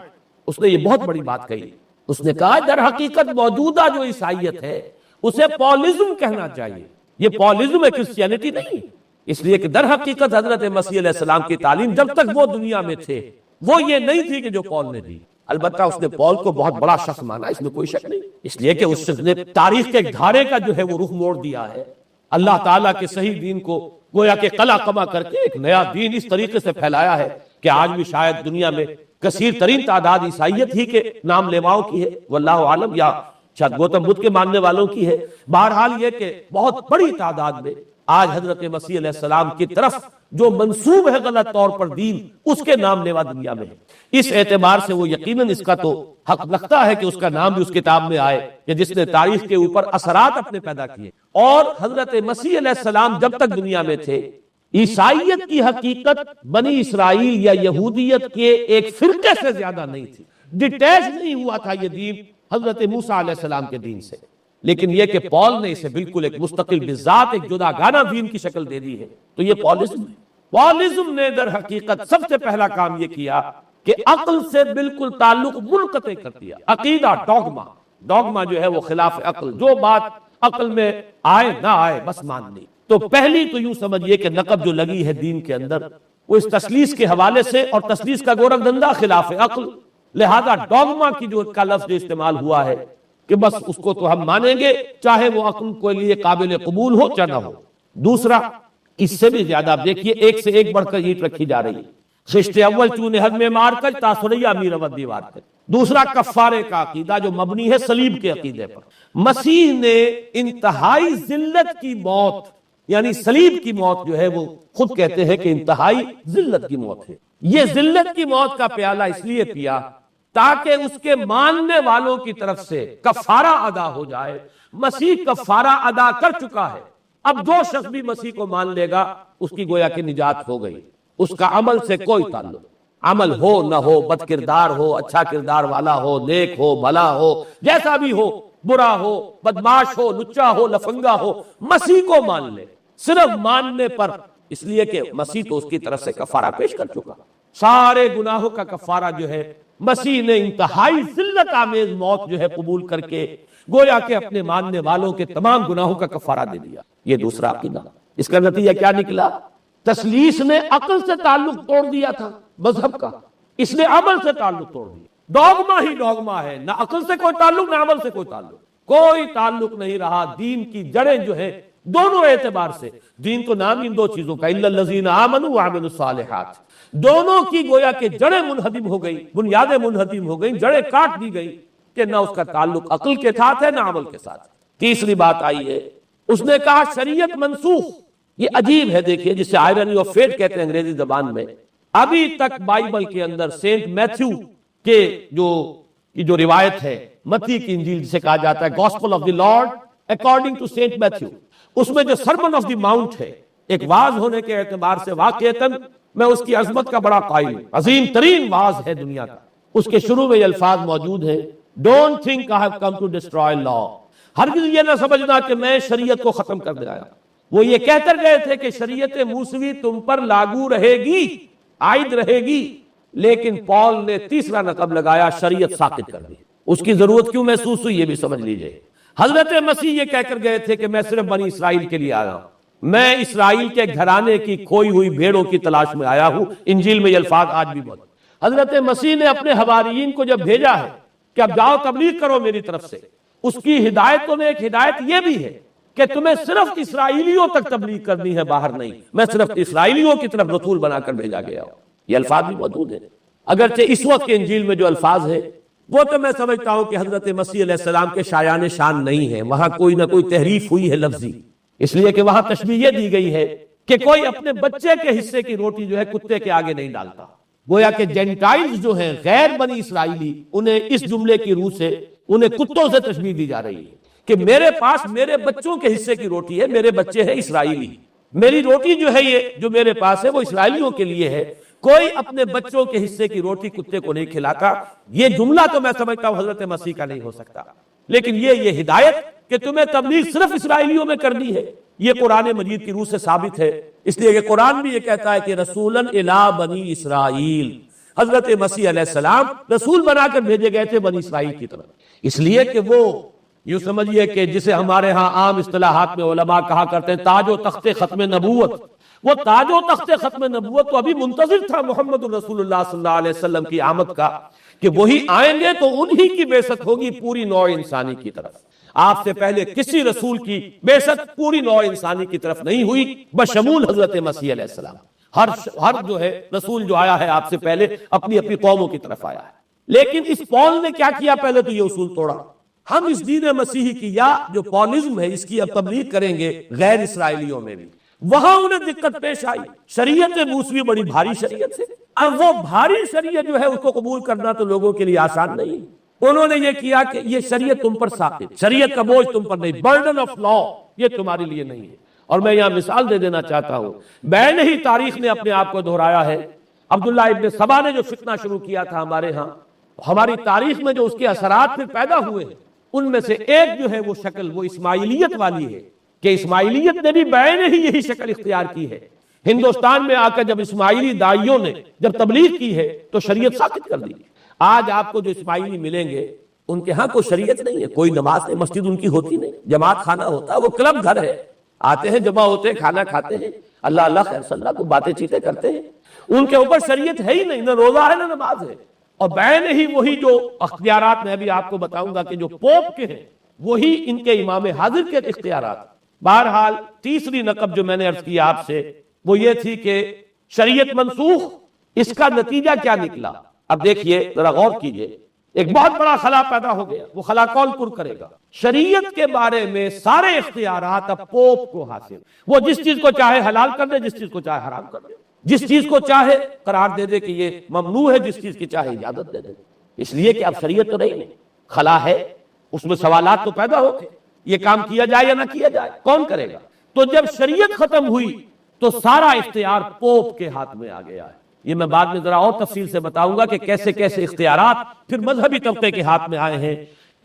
اس نے یہ بہت بڑی بات کہی. اس نے کہا در حقیقت موجودہ جو عیسائیت ہے اسے پالزم کہنا چاہیے. یہ پالزم ہے، کرسچینٹی نہیں. اس لیے کہ در حقیقت حضرت مسیح علیہ السلام کی تعلیم جب تک وہ دنیا میں تھے وہ یہ نہیں تھی کہ جو پال نے دی. البتہ اس نے پال کو بہت بڑا شخص مانا، اس میں کوئی شک نہیں، اس لیے کہ اس نے تاریخ کے ایک دھارے کا جو ہے وہ رخ موڑ دیا ہے. اللہ تعالیٰ کے صحیح دین کو گویا کہ قلع قمع کر کے ایک نیا دین اس طریقے سے پھیلایا ہے کہ آج بھی شاید دنیا میں کثیر ترین تعداد عیسائیت ہی کے نام لیواؤں کی ہے، واللہ عالم، یا شاید گوتم بدھ کے ماننے والوں کی ہے. بہرحال یہ کہ بہت بڑی تعداد میں آج حضرت مسیح علیہ السلام کی طرف جو منسوب ہے غلط طور پر دین، اس کے نام لیوا دنیا میں ہے. اس اعتبار سے وہ یقیناً اس کا تو حق لگتا ہے کہ اس کا نام بھی اس کتاب میں آئے کہ جس نے تاریخ کے اوپر اثرات اپنے پیدا کیے. اور حضرت مسیح علیہ السلام جب تک دنیا میں تھے عیسائیت کی حقیقت بنی اسرائیل یا یہودیت کے ایک فرقے سے زیادہ نہیں تھی. ڈیٹیچ نہیں ہوا تھا یہ دین حضرت موسیٰ علیہ السلام کے دین سے. لیکن یہ کہ پال نے اسے بالکل ایک مستقل بذات ایک جدا گانا دین کی شکل دے دی ہے، تو یہ پالزم ہے. پالزم نے در حقیقت سب سے پہلا کام یہ کیا کہ عقل سے بالکل تعلق منقطع کر دیا. عقیدہ، ڈوگما جو ہے وہ خلاف عقل، جو بات عقل میں آئے نہ آئے بس ماننی. تو پہلی تو یوں سمجھیے کہ نقب جو لگی ہے دین کے اندر وہ اس تسلیس کے حوالے سے، اور تسلیس کا گورکھ دندہ خلاف عقل، لہذا ڈوگما کی جو کا لفظ جو استعمال ہوا ہے کہ بس اس کو تو ہم مانیں گے چاہے وہ عقل کے لیے قابل قبول ہو چاہے نہ ہو. دوسرا اس سے بھی زیادہ آپ دیکھیے ایک سے ایک بڑھ کر اینٹ رکھی جا رہی ہے. خشت اول چون حد میں مار کر تاثریہ امیر ود دیوار کر. دوسرا کفارے کا عقیدہ جو مبنی ہے صلیب کے عقیدے پر. مسیح نے انتہائی ذلت کی موت، یعنی صلیب کی موت جو ہے وہ خود کہتے ہیں کہ انتہائی ذلت کی موت ہے. یہ ذلت کی موت کا پیالہ اس لیے پیا تاکہ اس کے ماننے والوں کی طرف سے کفارہ ادا ہو جائے. مسیح کفارہ ادا کر چکا ہے، اب جو شخص بھی مسیح کو مان لے گا اس کی گویا کہ نجات ہو گئی. اس کا عمل سے کوئی تعلق، عمل ہو نہ ہو، بد کردار ہو، اچھا کردار والا ہو، نیک ہو، بھلا ہو، جیسا بھی ہو، برا ہو، بدماش ہو، لچا ہو، لفنگا ہو، مسیح کو مان لے صرف ماننے پر. اس لیے کہ مسیح تو اس کی طرف سے کفارہ پیش کر چکا. سارے گناہوں کا کفارہ جو ہے مسیح نے انتہائی ذلت آمیز موت جو ہے قبول کر کے گویا کہ اپنے ماننے والوں کے تمام گناہوں کا کفارہ دے دیا. یہ دوسرا عقیدہ. اس کا نتیجہ کیا نکلا؟ تسلیس نے عقل سے تعلق توڑ دیا تھا مذہب کا، اس نے عمل سے تعلق توڑ دیا. ڈوگما ہی ڈوگما ہے، نہ عقل سے کوئی تعلق نہ عمل سے کوئی تعلق نہیں رہا. دین کی جڑیں جو ہے دونوں اعتبار سے، دین کو نام ان دو چیزوں کا الا الذین آمنوا وعملوا الصالحات، دونوں کی گویا کہ جڑیں منہدم ہو گئی، بنیادیں منہدم ہو گئی، جڑیں کاٹ دی گئی کہ نہ اس کا تعلق عقل کے ساتھ ہے نہ عمل کے ساتھ. تیسری بات آئی ہے، اس نے کہا شریعت منسوخ. یہ عجیب ہے، دیکھیے جسے آئرنی آف فیٹ کہتے ہیں انگریزی زبان میں. ابھی تک بائبل کے اندر سینٹ میتھیو کے جو روایت ہے، متی کی انجیل جسے کہا جاتا ہے gospel of the Lord according to saint Matthew, اس میں جو سرمن آف دی ماؤنٹ ہے، ایک واعظ ہونے کے اعتبار سے واقعتاً میں اس کی عظمت کا بڑا قائل ہوں، عظیم ترین واعظ ہے دنیا کا. اس کے شروع میں یہ الفاظ موجود ہیں، don't think I have come to destroy law. ہرگز یہ نہ سمجھنا کہ میں شریعت کو ختم کر دے آیا. وہ یہ کہہ کر گئے تھے کہ شریعت موسوی تم پر لاگو رہے گی، عائد رہے گی، لیکن پال نے تیسرا نقب لگایا، شریعت ساقط کر دی. اس کی ضرورت کیوں محسوس ہوئی یہ بھی سمجھ لیجئے. حضرت مسیح یہ کہہ کر گئے تھے کہ میں صرف بنی اسرائیل کے لیے آیا ہوں، میں اسرائیل کے گھرانے کی کھوئی ہوئی بھیڑوں کی تلاش میں آیا ہوں. انجیل میں یہ الفاظ آج بھی موجود. حضرت مسیح نے اپنے حواریین کو جب بھیجا ہے کہ اب جاؤ تبلیغ کرو میری طرف سے، اس کی ہدایتوں میں ایک ہدایت یہ بھی ہے کہ تمہیں صرف اسرائیلیوں تک تبلیغ کرنی ہے، باہر نہیں. میں صرف اسرائیلیوں کی طرف رسول بنا کر بھیجا گیا ہوں. یہ الفاظ بھی موجود ہیں. اگرچہ اس وقت کے انجیل میں جو الفاظ ہے وہ تو میں سمجھتا ہوں کہ حضرت مسیح علیہ السلام کے شایان شان نہیں ہے، وہاں کوئی نہ کوئی تحریف ہوئی ہے لفظی، اس لیے کہ وہاں تشبیہ یہ دی گئی ہے کہ کوئی اپنے بچے کے حصے کی روٹی جو ہے کتے کے آگے نہیں ڈالتا. گویا کہ جینٹائلز جو ہیں غیر بنی اسرائیلی، انہیں اس جملے کی روح سے انہیں کتوں سے تشبیہ دی جا رہی ہے کہ میرے پاس میرے بچوں کے حصے کی روٹی ہے، میرے بچے ہیں اسرائیلی، میری روٹی جو ہے یہ جو میرے پاس ہے وہ اسرائیلیوں کے لیے ہے. کوئی اپنے بچوں کے حصے کی روٹی کتے کو نہیں کھلاتا. یہ جملہ تو میں سمجھتا ہوں حضرت مسیح کا نہیں ہو سکتا، لیکن یہ ہدایت کہ تمہیں تبلیغ صرف اسرائیلیوں میں کرنی ہے، یہ قرآن مجید کی روح سے ثابت ہے. اس لیے کہ قرآن بھی یہ کہتا ہے کہ رسولاً الی بنی اسرائیل، حضرت مسیح علیہ السلام رسول بنا کر بھیجے گئے تھے بنی اسرائیل کی طرف. اس لیے کہ وہ یوں سمجھیے کہ جسے ہمارے ہاں عام اصطلاحات میں علماء کہا کرتے ہیں تاج و تخت ختم نبوت، وہ تاج و تخت ختم نبوت تو ابھی منتظر تھا محمد الرسول اللہ صلی اللہ علیہ وسلم کی آمد کا، کہ وہی آئیں گے تو انہی کی بعثت ہوگی پوری نوع انسانی کی طرف. آپ سے پہلے کسی رسول کی بعثت پوری نوع انسانی کی طرف نہیں ہوئی بشمول حضرت مسیح علیہ السلام. ہر جو ہے رسول جو آیا ہے آپ سے پہلے اپنی اپنی قوموں کی طرف آیا ہے. لیکن اس پول نے کیا کیا؟ پہلے تو یہ اصول توڑا. ہم اس دین مسیحی کی یا جو پولزم ہے اس کی اب تبلیغ کریں گے غیر اسرائیلیوں میں بھی. وہاں انہیں دقت پیش آئی، شریعت موسوی بڑی بھاری شریعت ہے. اب وہ بھاری شریعت جو ہے اس کو قبول کرنا تو لوگوں کے لیے آسان نہیں. انہوں نے یہ کیا کہ یہ شریعت تم پر ساقط، شریعت کا بوجھ تم پر نہیں، برڈن آف لا یہ تمہارے لیے نہیں ہے. اور میں یہاں مثال دے دینا چاہتا ہوں، بین ہی تاریخ نے اپنے آپ کو دہرایا ہے. عبداللہ ابن سبا نے جو فتنہ شروع کیا تھا ہمارے ہاں، ہماری تاریخ میں جو اس کے اثرات پھر پیدا ہوئے ہیں، ان میں سے ایک جو ہے وہ شکل وہ اسماعیلیت والی ہے، کہ اسماعیلیت نے بھی بین ہی یہی شکل اختیار کی ہے. ہندوستان میں آ کر جب اسماعیلی داعیوں نے جب تبلیغ کی ہے تو شریعت ساقط کر دی. آج آپ کو جو اسماعیلی ملیں گے ان کے ہاں کوئی شریعت نہیں ہے، کوئی نماز نہیں، مسجد ان کی ہوتی نہیں، جماعت خانہ ہوتا ہے، وہ کلب گھر ہے، آتے ہیں جمع ہوتے ہیں کھانا کھاتے ہیں، اللہ اللہ خیر صلی اللہ کو باتیں چیتیں کرتے ہیں. ان کے اوپر شریعت ہے ہی نہیں، نہ روزہ ہے نہ نماز ہے. اور بین ہی وہی جو اختیارات میں ابھی آپ کو بتاؤں گا کہ جو پوپ کے ہیں وہی ان کے امام حاضر کے اختیارات. بہرحال تیسری نقب جو میں نے عرض کیا آپ سے وہ یہ تھی کہ شریعت منسوخ، اس کا نتیجہ کیا نکلا؟ اب دیکھیے ذرا غور کیجئے، ایک بہت بڑا خلا پیدا ہو گیا، وہ خلا کون پر کرے گا؟ شریعت کے بارے میں سارے اختیارات اب پوپ کو حاصل. وہ جس چیز کو چاہے حلال کر دے، جس چیز کو چاہے حرام کر دے، جس چیز کو چاہے قرار دے دے کہ یہ ممنوع ہے، جس چیز کی چاہے اجازت دے دے. اس لیے کہ اب شریعت تو نہیں، خلا ہے، اس میں سوالات تو پیدا ہوتے، یہ کام کیا جائے یا نہ کیا جائے، کون کرے گا؟ تو جب شریعت ختم ہوئی تو سارا اختیار پوپ کے ہاتھ میں آ گیا ہے. یہ میں بعد میں ذرا اور تفصیل سے بتاؤں گا کہ کیسے کیسے اختیارات پھر مذہبی طبقے کے ہاتھ میں آئے ہیں.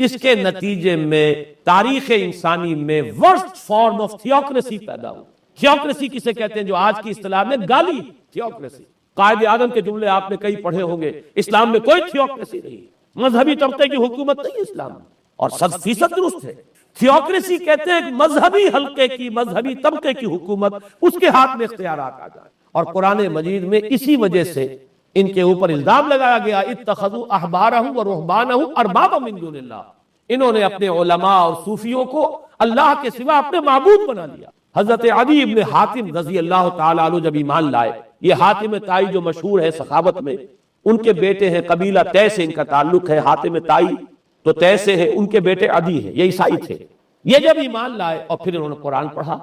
اس کے نتیجے میں تاریخ انسانی میں ورسٹ فارم آف تھیوکریسی پیدا ہوئی. تھیوکریسی کسے کہتے ہیں؟ جو آج کی اصطلاح میں گالی تھیوکریسی. قائد اعظم کے جملے آپ نے کئی پڑھے ہوں گے، اسلام میں کوئی تھیوکریسی نہیں، مذہبی طبقے کی حکومت نہیں اسلام میں، اور 100% درست ہے. تھیوکریسی کہتے ہیں ایک مذہبی حلقے کی، مذہبی طبقے کی حکومت، اس کے ہاتھ میں اختیارات آ جائیں. اور قرآن مجید میں اسی وجہ سے ان کے اوپر الزام لگایا گیا اتخذوا احبارهم ورهبانهم اربابا من دون اللہ. انہوں نے اپنے علماء اور صوفیوں کو اللہ کے سوا اپنے معبود بنا لیا. حضرت عدی ابن حاتم رضی اللہ تعالی عنہ جب ایمان لائے، یہ حاتم طائی جو مشہور ہے سخاوت میں، ان کے بیٹے ہیں، قبیلہ طے سے ان کا تعلق ہے. حاتم طائی تو طے سے ہے، ان کے بیٹے عدی ہیں، یہ عیسائی تھے. یہ جب ایمان لائے اور پھر انہوں نے قرآن پڑھا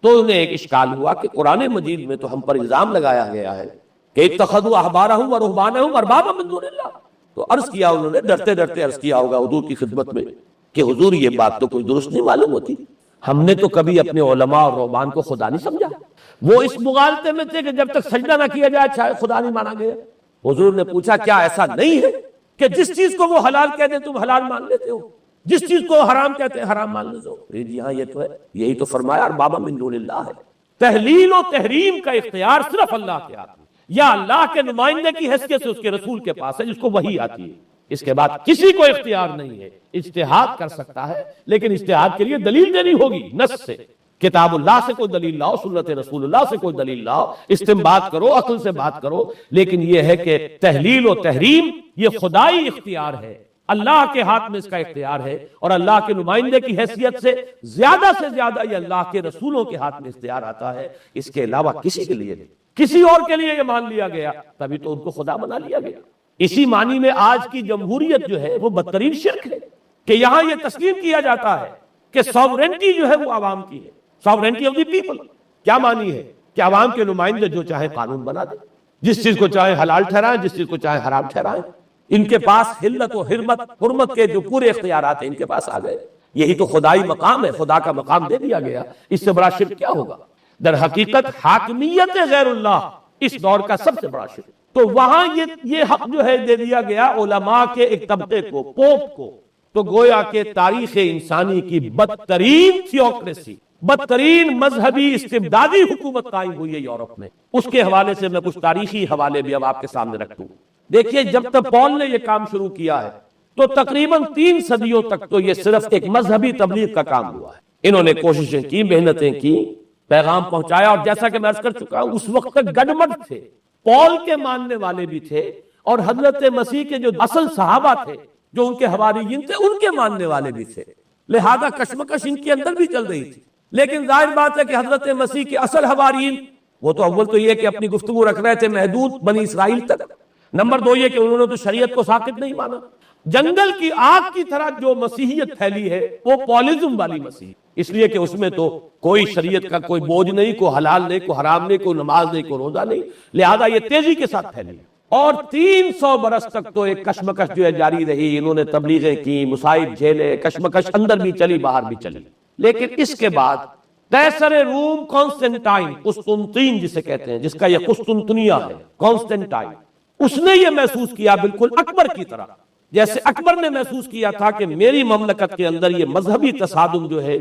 تو انہیں ایک اشکال ہوا کہ قرآن مجید میں تو ہم پر الزام لگایا گیا ہے کہ اتخذوا احبارهم ورهبانهم اربابا من دون اللہ. تو عرض کیا انہوں نے، ڈرتے ڈرتے عرض کیا ہوگا حضور کی خدمت میں کہ حضور یہ بات تو کوئی درست نہیں معلوم ہوتی، ہم نے تو کبھی اپنے علماء اور رہبان کو خدا نہیں سمجھا. وہ اس مغالطے میں تھے کہ جب تک سجدہ نہ کیا جائے شاید خدا نہیں مانا گیا. حضور نے پوچھا کیا ایسا نہیں ہے کہ جس چیز کو وہ حلال کہتے ہیں تم حلال مان لیتے ہو، جس چیز کو حرام کہتے ہیں حرام مان لیتے ہو؟ جی ہاں یہ تو ہے، یہی تو فرمایا اربابا من دون اللہ ہے. تحلیل و تحریم کا اختیار صرف اللہ کے ہاتھ میں، یا اللہ کے نمائندے کی حیثیت سے اس کے رسول کے پاس ہے جس کو وحی آتی ہے. اس کے بعد کسی کو اختیار نہیں ہے. اجتہاد کر سکتا ہے لیکن اجتہاد کے لیے دلیل دینی ہوگی نص سے. کتاب اللہ سے کوئی دلیل لاؤ، سنت رسول اللہ سے کوئی دلیل لاؤ، استنباط کرو، عقل سے بات کرو. لیکن یہ ہے کہ تحلیل و تحریم یہ خدائی اختیار ہے، اللہ کے ہاتھ میں اس کا اختیار ہے، اور اللہ کے نمائندے کی حیثیت سے زیادہ یہ اللہ کے رسولوں کے ہاتھ میں اختیار آتا ہے. اس کے علاوہ کسی کے لیے نہیں، کسی اور کے لیے یہ مان لیا گیا تبھی تو ان کو خدا بنا لیا گیا. اسی معنی میں آج کی جمہوریت جو ہے وہ بدترین شرک ہے کہ یہاں یہ تسلیم کیا جاتا ہے کہ ساورنٹی جو ہے وہ عوام کی ہے، ساورنٹی آف دی پیپل. کیا معنی ہے کہ عوام کے نمائندے جو چاہے قانون بنا دیں، جس چیز کو چاہے حلال ٹھہرائیں، جس چیز کو چاہے حرام ٹھہرائیں. ان کے پاس حلت و حرمت کے جو پورے اختیارات ہیں ان کے پاس آ گئے. یہی تو خدائی مقام ہے، خدا کا مقام دے دیا گیا. اس سے بڑا شرک کیا ہوگا؟ در حقیقت حاکمیت غیر اللہ اس دور کا سب سے بڑا شرک. تو وہاں یہ حق جو ہے دے دیا گیا علماء کے ایک طبقے کو، پوپ کو. تو گویا کہ تاریخ انسانی کی بدترین تھیوکریسی، بدترین مذہبی استبدادی حکومت قائم ہوئی ہے یورپ میں. اس کے حوالے سے میں کچھ تاریخی حوالے بھی اب آپ کے سامنے رکھتا ہوں. دیکھیے جب تک پال نے یہ کام شروع کیا ہے تو تقریباً 3 صدیوں تک تو یہ صرف ایک مذہبی تبلیغ کا کام ہوا ہے. انہوں نے کوششیں کی، محنتیں کی، پیغام پہنچایا، اور جیسا کہ میں عرض کر چکا ہوں اس وقت تک گڈمڈ تھے. پال کے ماننے والے بھی تھے اور حضرت مسیح کے جو اصل صحابہ تھے جو ان کے حواریین تھے ان کے ماننے والے بھی تھے. لہذا کشمکش ان کے اندر بھی چل رہی تھی. لیکن ظاہر بات ہے کہ حضرت مسیح کے اصل حواریین وہ تو اول تو یہ کہ اپنی گفتگو رکھ رہے تھے محدود بنی اسرائیل تک. نمبر 2 یہ کہ انہوں نے تو شریعت کو ساقط نہیں مانا. جنگل کی آگ کی طرح جو مسیحیت پھیلی ہے وہ پالیزم والی مسیح، اس لیے کہ اس میں تو کوئی شریعت کا کوئی بوجھ نہیں، کوئی حلال نہیں، کوئی حرام نہیں، کوئی نماز نہیں، کوئی روزہ نہیں. لہذا یہ تیزی کے ساتھ پھیلی اور 300 برس تک تو ایک کشمکش جو ہے جاری رہی. انہوں نے تبلیغیں کی، مصائب جھیلے، کشمکش اندر بھی چلی باہر بھی چلی. لیکن اس کے بعد قیصر روم کانسٹنٹائن، قسطنطین جسے کہتے ہیں، جس کا یہ قسطنطنیہ ہے، کانسٹنٹائن، اس نے یہ محسوس کیا بالکل اکبر کی طرح، جیسے اکبر نے محسوس کیا تھا کہ میری مملکت کے اندر یہ مذہبی تصادم جو ہے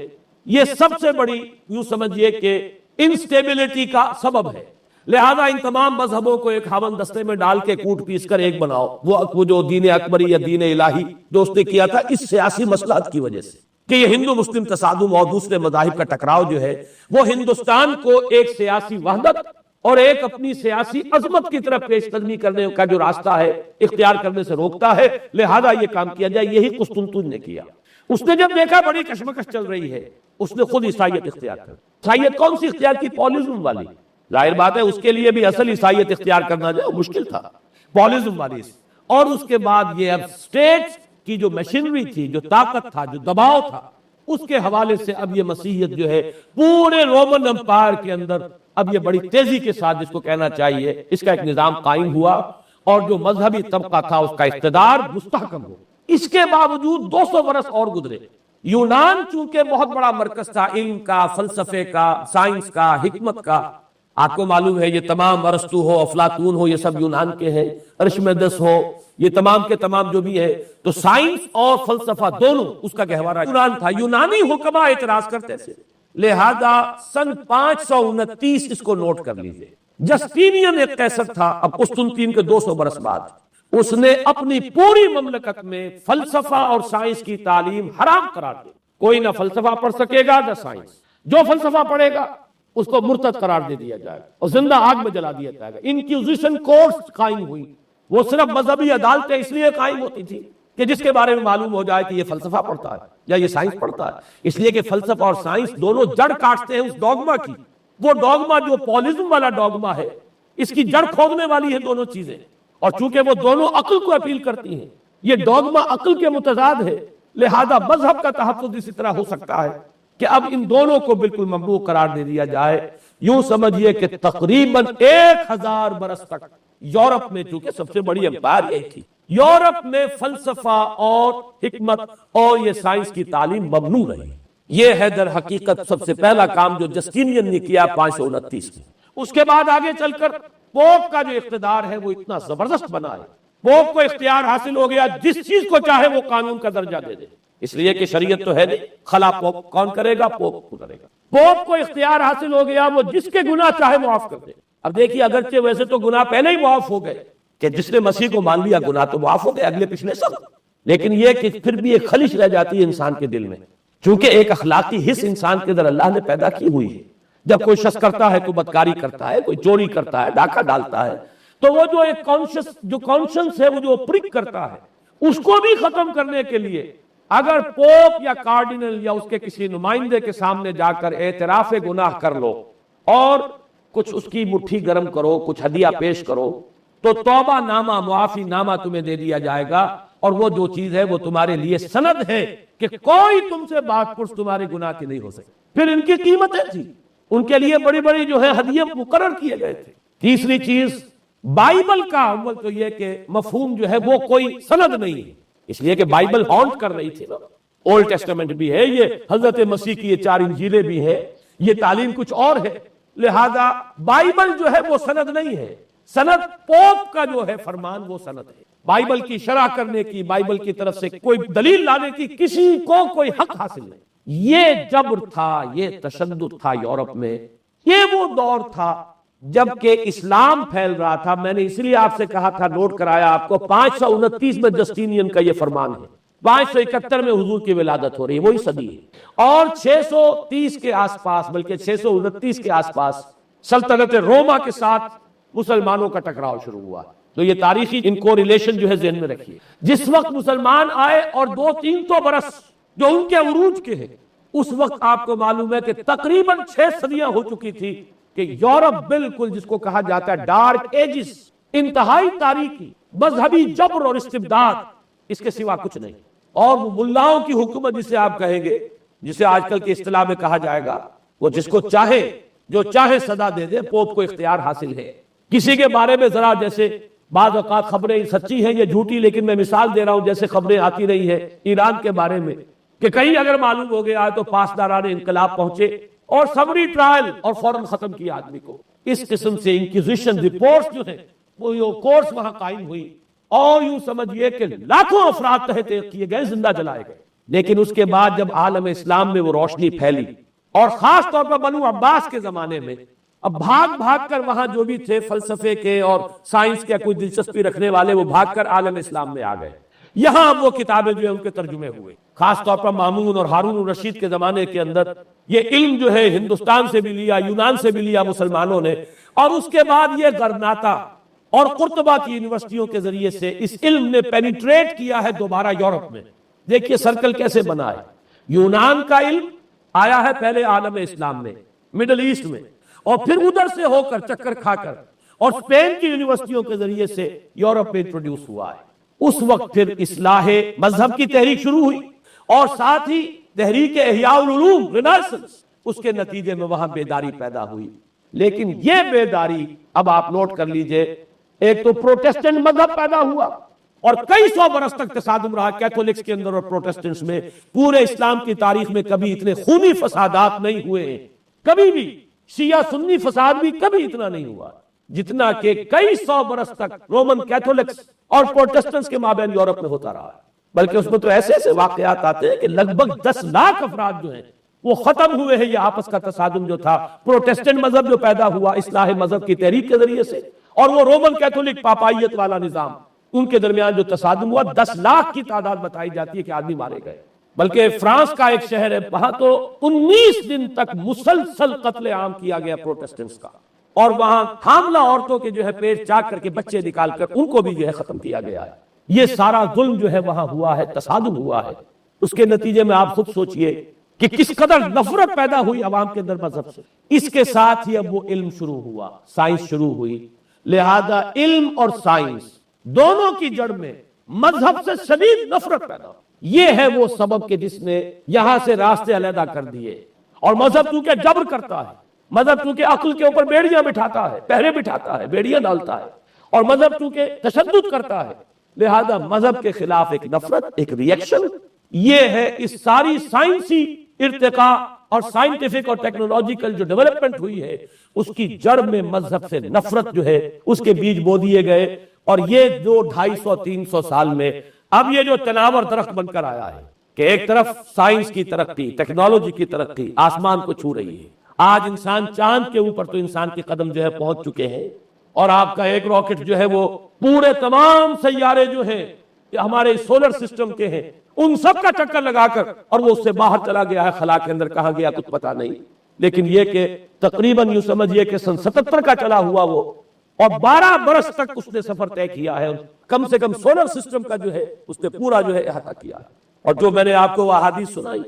یہ سب سے بڑی یوں سمجھئے کہ انسٹیبلٹی کا سبب ہے. لہذا ان تمام مذہبوں کو ایک ہاون دستے میں ڈال کے کوٹ پیس کر ایک بناؤ. وہ جو دین اکبری یا دین الہی جو اس نے کیا تھا اس سیاسی مصلحت کی وجہ سے کہ یہ ہندو مسلم تصادم اور دوسرے مذاہب کا ٹکراؤ جو ہے وہ ہندوستان کو ایک سیاسی وحدت اور ایک اپنی سیاسی عظمت کی طرف پیش قدمی کرنے کا جو راستہ ہے اختیار کرنے سے روکتا ہے. لہذا یہ کام کیا جائے. یہی قسطنطین نے کیا. اس نے جب دیکھا بڑی کشمکش چل رہی ہے اس نے خود عیسائیت اختیار کر. عیسائیت کون سی اختیار کی؟ پالیزم والی. ظاہر بات ہے اس کے لیے بھی اصل عیسائیت اختیار کرنا جو مشکل تھا، پالیزم والی. اور اس کے بعد یہ اب اسٹیٹ کی جو مشینری تھی، جو طاقت تھا، جو دباؤ تھا، اس کے حوالے سے اب یہ مسیحیت جو ہے پورے رومن امپائر کے اندر اب یہ بڑی تیزی کے ساتھ جس کو کہنا چاہیے اس کا ایک نظام قائم ہوا اور جو مذہبی طبقہ تھا اس کا اقتدار مستحکم ہو. اس کے باوجود 200 برس اور گزرے. یونان چونکہ بہت بڑا مرکز تھا علم کا، فلسفے کا، سائنس کا، حکمت کا. آپ کو معلوم ہے یہ تمام ارسطو ہو، افلاطون ہو، یہ سب یونان کے ہیں، ارشمیدس ہو، یہ تمام کے تمام جو بھی ہے. تو سائنس اور فلسفہ دونوں اس کا گہوارہ یونان تھا. یونانی حکما اعتراض کرتے تھے. لہذا سن 529 اس کو نوٹ کر لیجئے. جسٹینین ایک قیصر تھا اب قسطنطین کے 200 برس بعد. اس نے اپنی پوری مملکت میں فلسفہ اور سائنس کی تعلیم حرام قرار دی. کوئی نہ فلسفہ پڑھ سکے گا نہ سائنس. جو فلسفہ پڑھے گا اس کو مرتد قرار دے دیا جائے گا اور زندہ آگ میں جلا دیا جائے گا. انکوزیشن کورٹس قائم ہوئی. وہ صرف مذہبی عدالتیں اس لیے قائم ہوتی تھی کہ جس کے بارے میں معلوم ہو جائے کہ یہ فلسفہ پڑھتا ہے یا یہ سائنس پڑھتا ہے. اس لیے کہ فلسفہ اور سائنس دونوں جڑ کاٹتے ہیں اس ڈوگما کی. وہ ڈوگما جو پالیزم والا ڈوگما ہے اس کی جڑ کھودنے والی ہے دونوں چیزیں. اور چونکہ وہ دونوں عقل کو اپیل کرتی ہیں، یہ ڈوگما عقل کے متضاد ہے. لہذا مذہب کا تحفظ اسی طرح ہو سکتا ہے کہ اب ان دونوں کو بالکل ممنوع قرار دے دیا جائے. یوں سمجھئے کہ تقریباً 1000 برس تک یورپ میں، چونکہ سب سے بڑی امپائر یہی تھی، یورپ میں فلسفہ اور حکمت اور یہ سائنس کی تعلیم ممنوع رہی. یہ ہے در حقیقت سب سے پہلا کام جو جسٹینین نے کیا 529 میں. اس کے بعد آگے چل کر پوپ کا جو اقتدار ہے وہ اتنا زبردست بنا ہے. پوپ کو اختیار حاصل ہو گیا جس چیز کو چاہے وہ قانون کا درجہ دے دے. اس لیے کہ شریعت تو ہے نہیں، خلا پوپ کون کرے گا؟ پوپ کو کرے گا. پوپ کو اختیار حاصل ہو گیا وہ جس کے گناہ چاہے معاف کر دے. اب دیکھیے اگرچہ ویسے تو گناہ پہلے ہی معاف ہو گئے کہ جس نے مسیح کو مان لیا گناہ تو معاف ہو گئے اگلے پچھلے سب، لیکن یہ کہ پھر بھی ایک خلش رہ جاتی ہے انسان کے دل میں. چونکہ ایک اخلاقی حص انسان کے اندر اللہ نے پیدا کی ہوئی ہے. جب کوئی شخص کرتا ہے، کوئی بدکاری کرتا ہے، کوئی چوری کرتا ہے، ڈاکہ ڈالتا ہے، تو وہ جو ایک کانشنس ہے وہ جو پرک کرتا ہے اس کو بھی ختم کرنے کے لیے اگر پوپ یا کارڈینل یا اس کے کسی نمائندے کے سامنے جا کر اعتراف گناہ کر لو اور کچھ اس کی مٹھی گرم کرو، کچھ ہدیہ پیش کرو، تو توبہ نامہ، معافی نامہ تمہیں دے دیا جائے گا. اور وہ جو چیز ہے وہ تمہارے لیے سند ہے کہ کوئی تم سے بات پرس تمہارے گناہ کی نہیں ہو سکتی. پھر ان کی قیمتیں تھی، ان کے لیے بڑی بڑی جو ہے ہدیے مقرر کیے گئے تھے. تیسری چیز بائبل کا اول تو یہ کہ مفہوم جو ہے وہ کوئی سند نہیں ہے، اس لیے کہ بائبل ہانٹ کر رہی تھی نا. اولڈ ٹیسٹمنٹ بھی ہے، یہ حضرت مسیح کی یہ 4 انجیلیں بھی ہیں، یہ تعلیم کچھ اور ہے. لہذا بائبل جو ہے وہ سند نہیں ہے. سند پوپ کا جو ہے فرمان وہ سند ہے، بائبل کی شرح کرنے کی، بائبل کی طرف سے کوئی دلیل لانے کی کسی کو کوئی حق حاصل نہیں۔ یہ جبر تھا، یہ تشدد تھا یورپ میں، یہ وہ دور تھا جب کہ اسلام پھیل رہا تھا۔ میں نے اس لیے آپ سے کہا تھا، نوٹ کرایا آپ کو، 529 میں جسٹینین کا یہ فرمان ہے، 571 میں حضور کی ولادت ہو رہی ہے، وہی صدی ہے، اور 630 کے آس پاس، بلکہ 629 کے آس پاس سلطنت روما کے ساتھ مسلمانوں کا ٹکراؤ شروع ہوا۔ تو یہ تاریخی ان کو ریلیشن جو ہے ذہن میں رکھیے۔ جس وقت مسلمان آئے اور 200-300 برس جو ان کے عروج کے ہیں، اس وقت آپ کو معلوم ہے کہ تقریباً 6 صدیاں ہو چکی تھی کہ یورپ بالکل جس کو کہا جاتا ہے ڈارک ایجز، انتہائی تاریکی، مذہبی جبر اور استبداد، اس کے سوا کچھ نہیں۔ اور وہ ملاؤں کی حکومت جسے آپ کہیں گے، جسے آج کل کی اصطلاح میں کہا جائے گا، وہ جس کو چاہے جو چاہے صدا دے دے، پوپ کو اختیار حاصل ہے۔ کسی کے بارے میں ذرا جیسے بعض اوقات خبریں سچی ہیں یا جھوٹی، لیکن میں مثال دے رہا ہوں، جیسے خبریں آتی رہی ہے ایران کے بارے میں کہ کہیں اگر معلوم ہو گیا تو پاسداران انقلاب پہنچے اور سمری ٹرائل اور فوراً ختم کیا آدمی کو۔ اس قسم سے انکوزیشن رپورٹس جو ہیں وہ کورس وہاں قائم ہوئی، اور یوں سمجھئے کہ لاکھوں افراد تحت کیے گئے، زندہ جلائے گئے۔ لیکن اس کے بعد جب عالم اسلام میں وہ روشنی پھیلی، اور خاص طور پر بنو عباس کے زمانے میں، اب بھاگ کر وہاں جو بھی تھے فلسفے کے اور سائنس کے کوئی دلچسپی رکھنے والے، وہ بھاگ کر عالم اسلام میں آ گئے۔ یہاں وہ کتابیں جو ہیں ان کے ترجمے ہوئے، خاص طور پر مامون اور ہارون الرشید کے زمانے کے اندر یہ علم جو ہے ہندوستان سے بھی لیا، یونان سے بھی لیا مسلمانوں نے، اور اس کے بعد یہ غرناطہ اور قرطبہ کی یونیورسٹیوں کے ذریعے سے اس علم نے پینیٹریٹ کیا ہے دوبارہ یورپ میں۔ دیکھیے سرکل کیسے بنا ہے، یونان کا علم آیا ہے پہلے عالم اسلام میں، مڈل ایسٹ میں، اور پھر ادھر سے ہو کر چکر کھا کر اور اسپین کی یونیورسٹیوں کے ذریعے سے یورپ میں انٹروڈیوس ہوا ہے۔ اس وقت پھر اصلاح مذہب کی تحریک شروع ہوئی، اور ساتھ ہی تحریک احیاء العلوم رینیسنس، اس کے نتیجے میں وہاں بیداری پیدا ہوئی۔ لیکن یہ بیداری اب آپ نوٹ کر لیجئے، ایک تو پروٹیسٹنٹ مذہب پیدا ہوا، اور کئی سو برس تک تصادم رہا کیتھولکس کے اندر اور پروٹیسٹنٹس میں۔ پورے اسلام کی تاریخ میں کبھی اتنے خونی فسادات نہیں ہوئے ہیں، کبھی بھی شیعہ سنی فساد بھی کبھی اتنا نہیں ہوا جتنا کہ کئی سو برس تک رومن کیتھولکس اور پروٹیسٹنٹس کے مابین یورپ میں ہوتا رہا ہے۔ بلکہ اس میں تو ایسے ایسے واقعات آتے ہیں کہ لگ بھگ 10 لاکھ افراد جو ہیں وہ ختم ہوئے ہیں۔ یہ آپس کا تصادم جو تھا، پروٹیسٹنٹ مذہب جو پیدا ہوا اصلاح مذہب کی تحریک کے ذریعے سے، اور وہ رومن کیتھولک پاپائیت والا نظام، ان کے درمیان جو تصادم ہوا، 10 لاکھ کی تعداد بتائی جاتی ہے کہ آدمی مارے گئے۔ بلکہ فرانس کا ایک شہر ہے، وہاں تو 19 دن تک مسلسل قتل عام کیا گیا پروٹیسٹنٹس کا، اور وہاں حاملہ عورتوں کے جو ہے پیٹ چاک کر کے بچے نکال کر ان کو بھی جو ہے ختم کیا گیا ہے۔ یہ سارا ظلم جو ہے وہاں ہوا ہے، تصادم ہوا ہے۔ اس کے نتیجے میں آپ خود سوچئے کہ کس قدر نفرت پیدا ہوئی عوام کے اندر مذہب سے۔ اس کے ساتھ ہی اب وہ علم شروع ہوا، سائنس شروع ہوئی، لہذا علم اور سائنس دونوں کی جڑ میں مذہب سے شدید نفرت پیدا ہوئی۔ یہ ہے وہ سبب کہ جس نے یہاں سے راستے علیحدہ کر دیے۔ اور مذہب چونکہ جبر کرتا ہے، مذہب چونکہ عقل کے اوپر بیڑیاں بٹھاتا ہے، پہرے بٹھاتا ہے، بیڑیاں ڈالتا ہے، اور مذہب چونکہ تشدد کرتا ہے، لہذا مذہب کے خلاف ایک نفرت، ایک ریئیکشن، یہ ہے اس ساری سائنسی ارتقاء اور سائنٹیفک اور ٹیکنالوجیکل جو ڈیولپمنٹ ہوئی ہے، اس کی جڑ میں مذہب سے نفرت جو ہے اس کے بیج بو دیے گئے۔ اور یہ جو 250-300 سال میں اب یہ جو تناور درخت بن کر آیا ہے کہ ایک طرف سائنس کی ترقی، ٹیکنالوجی کی ترقی آسمان کو چھو رہی ہے۔ آج انسان چاند کے اوپر تو انسان کے قدم جو ہے پہنچ چکے ہیں، اور آپ کا ایک راکٹ جو ہے وہ پورے تمام سیارے جو ہیں ہمارے سولر سسٹم کے ہیں ان سب کا چکر لگا کر، اور وہ اس سے باہر چلا گیا ہے، خلا کے اندر کہاں گیا کچھ پتا نہیں۔ لیکن یہ کہ تقریباً یوں سمجھئے کہ سن 77 کا چلا ہوا وہ، اور 12 برس تک اس نے سفر طے کیا ہے، کم سے کم سولر سسٹم کا جو ہے اس نے پورا جو ہے احاطہ کیا ہے۔ اور جو میں نے آپ کو وہ احادیث سنائی،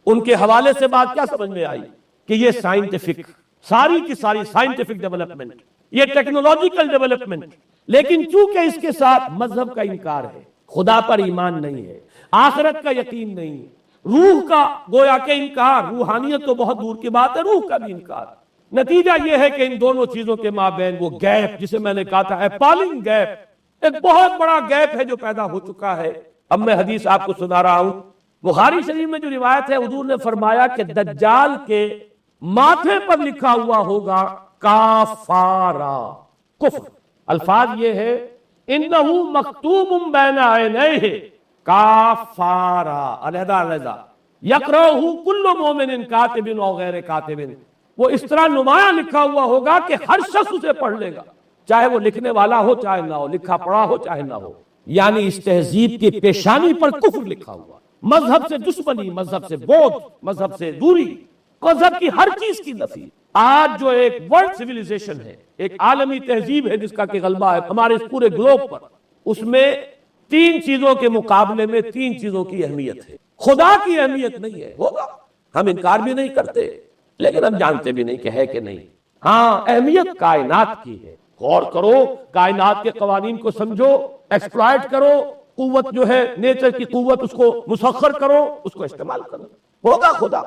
ان کے حوالے سے بات کیا سمجھ میں آئی کہ یہ سائنٹیفک، ساری کی ساری سائنٹیفک ڈیولپمنٹ، یہ ٹیکنالوجیکل ڈیولپمنٹ، لیکن چونکہ اس کے ساتھ مذہب کا انکار ہے، خدا پر ایمان نہیں ہے، آخرت کا یقین نہیں ہے، روح کا گویا کہ انکار، روحانیت تو بہت دور کی بات ہے، روح کا بھی انکار۔ نتیجہ یہ ہے کہ ان دونوں چیزوں کے مابین وہ گیپ، جسے میں نے کہا تھا ایپالنگ گیپ، ایک بہت بڑا گیپ ہے جو پیدا ہو چکا ہے۔ اب میں حدیث آپ کو سنا رہا ہوں، بخاری شریف میں جو روایت ہے، حضور نے فرمایا کہ دجال کے ماتھے پر لکھا ہوا ہوگا کافارا، کفر۔ الفاظ یہ ہے انہ مکتوب بین عینیہ کافارا، علیحدہ علیحدہ، یقرأہ کل مومن کاتب و غیر کاتب، وہ اس طرح نمایاں لکھا ہوا ہوگا کہ ہر شخص اسے پڑھ لے گا، چاہے وہ لکھنے والا ہو چاہے نہ ہو، لکھا پڑھا ہو چاہے نہ ہو۔ یعنی اس تہذیب کی پیشانی پر کفر لکھا ہوا، مذہب سے دشمنی، مذہب سے بغض، مذہب سے دوری، مذہب کی ہر چیز کی نفی۔ آج جو ایک ورلڈ سویلائزیشن ہے، ایک عالمی تہذیب ہے جس کا کہ غلبہ ہے ہمارے اس پورے گلوب پر، اس میں تین چیزوں کے مقابلے میں تین چیزوں کی اہمیت ہے۔ خدا کی اہمیت نہیں ہے، ہوگا، ہم انکار بھی نہیں کرتے، لیکن ہم جانتے بھی نہیں کہ ہے کہ نہیں۔ ہاں، اہمیت کائنات کی ہے، غور کرو، کائنات کے قوانین کو سمجھو، ایکسپلائٹ کرو، قوت جو ہے نیچر کی قوت اس کو مسخر کرو، اس کو استعمال کرو۔ ہوگا خدا،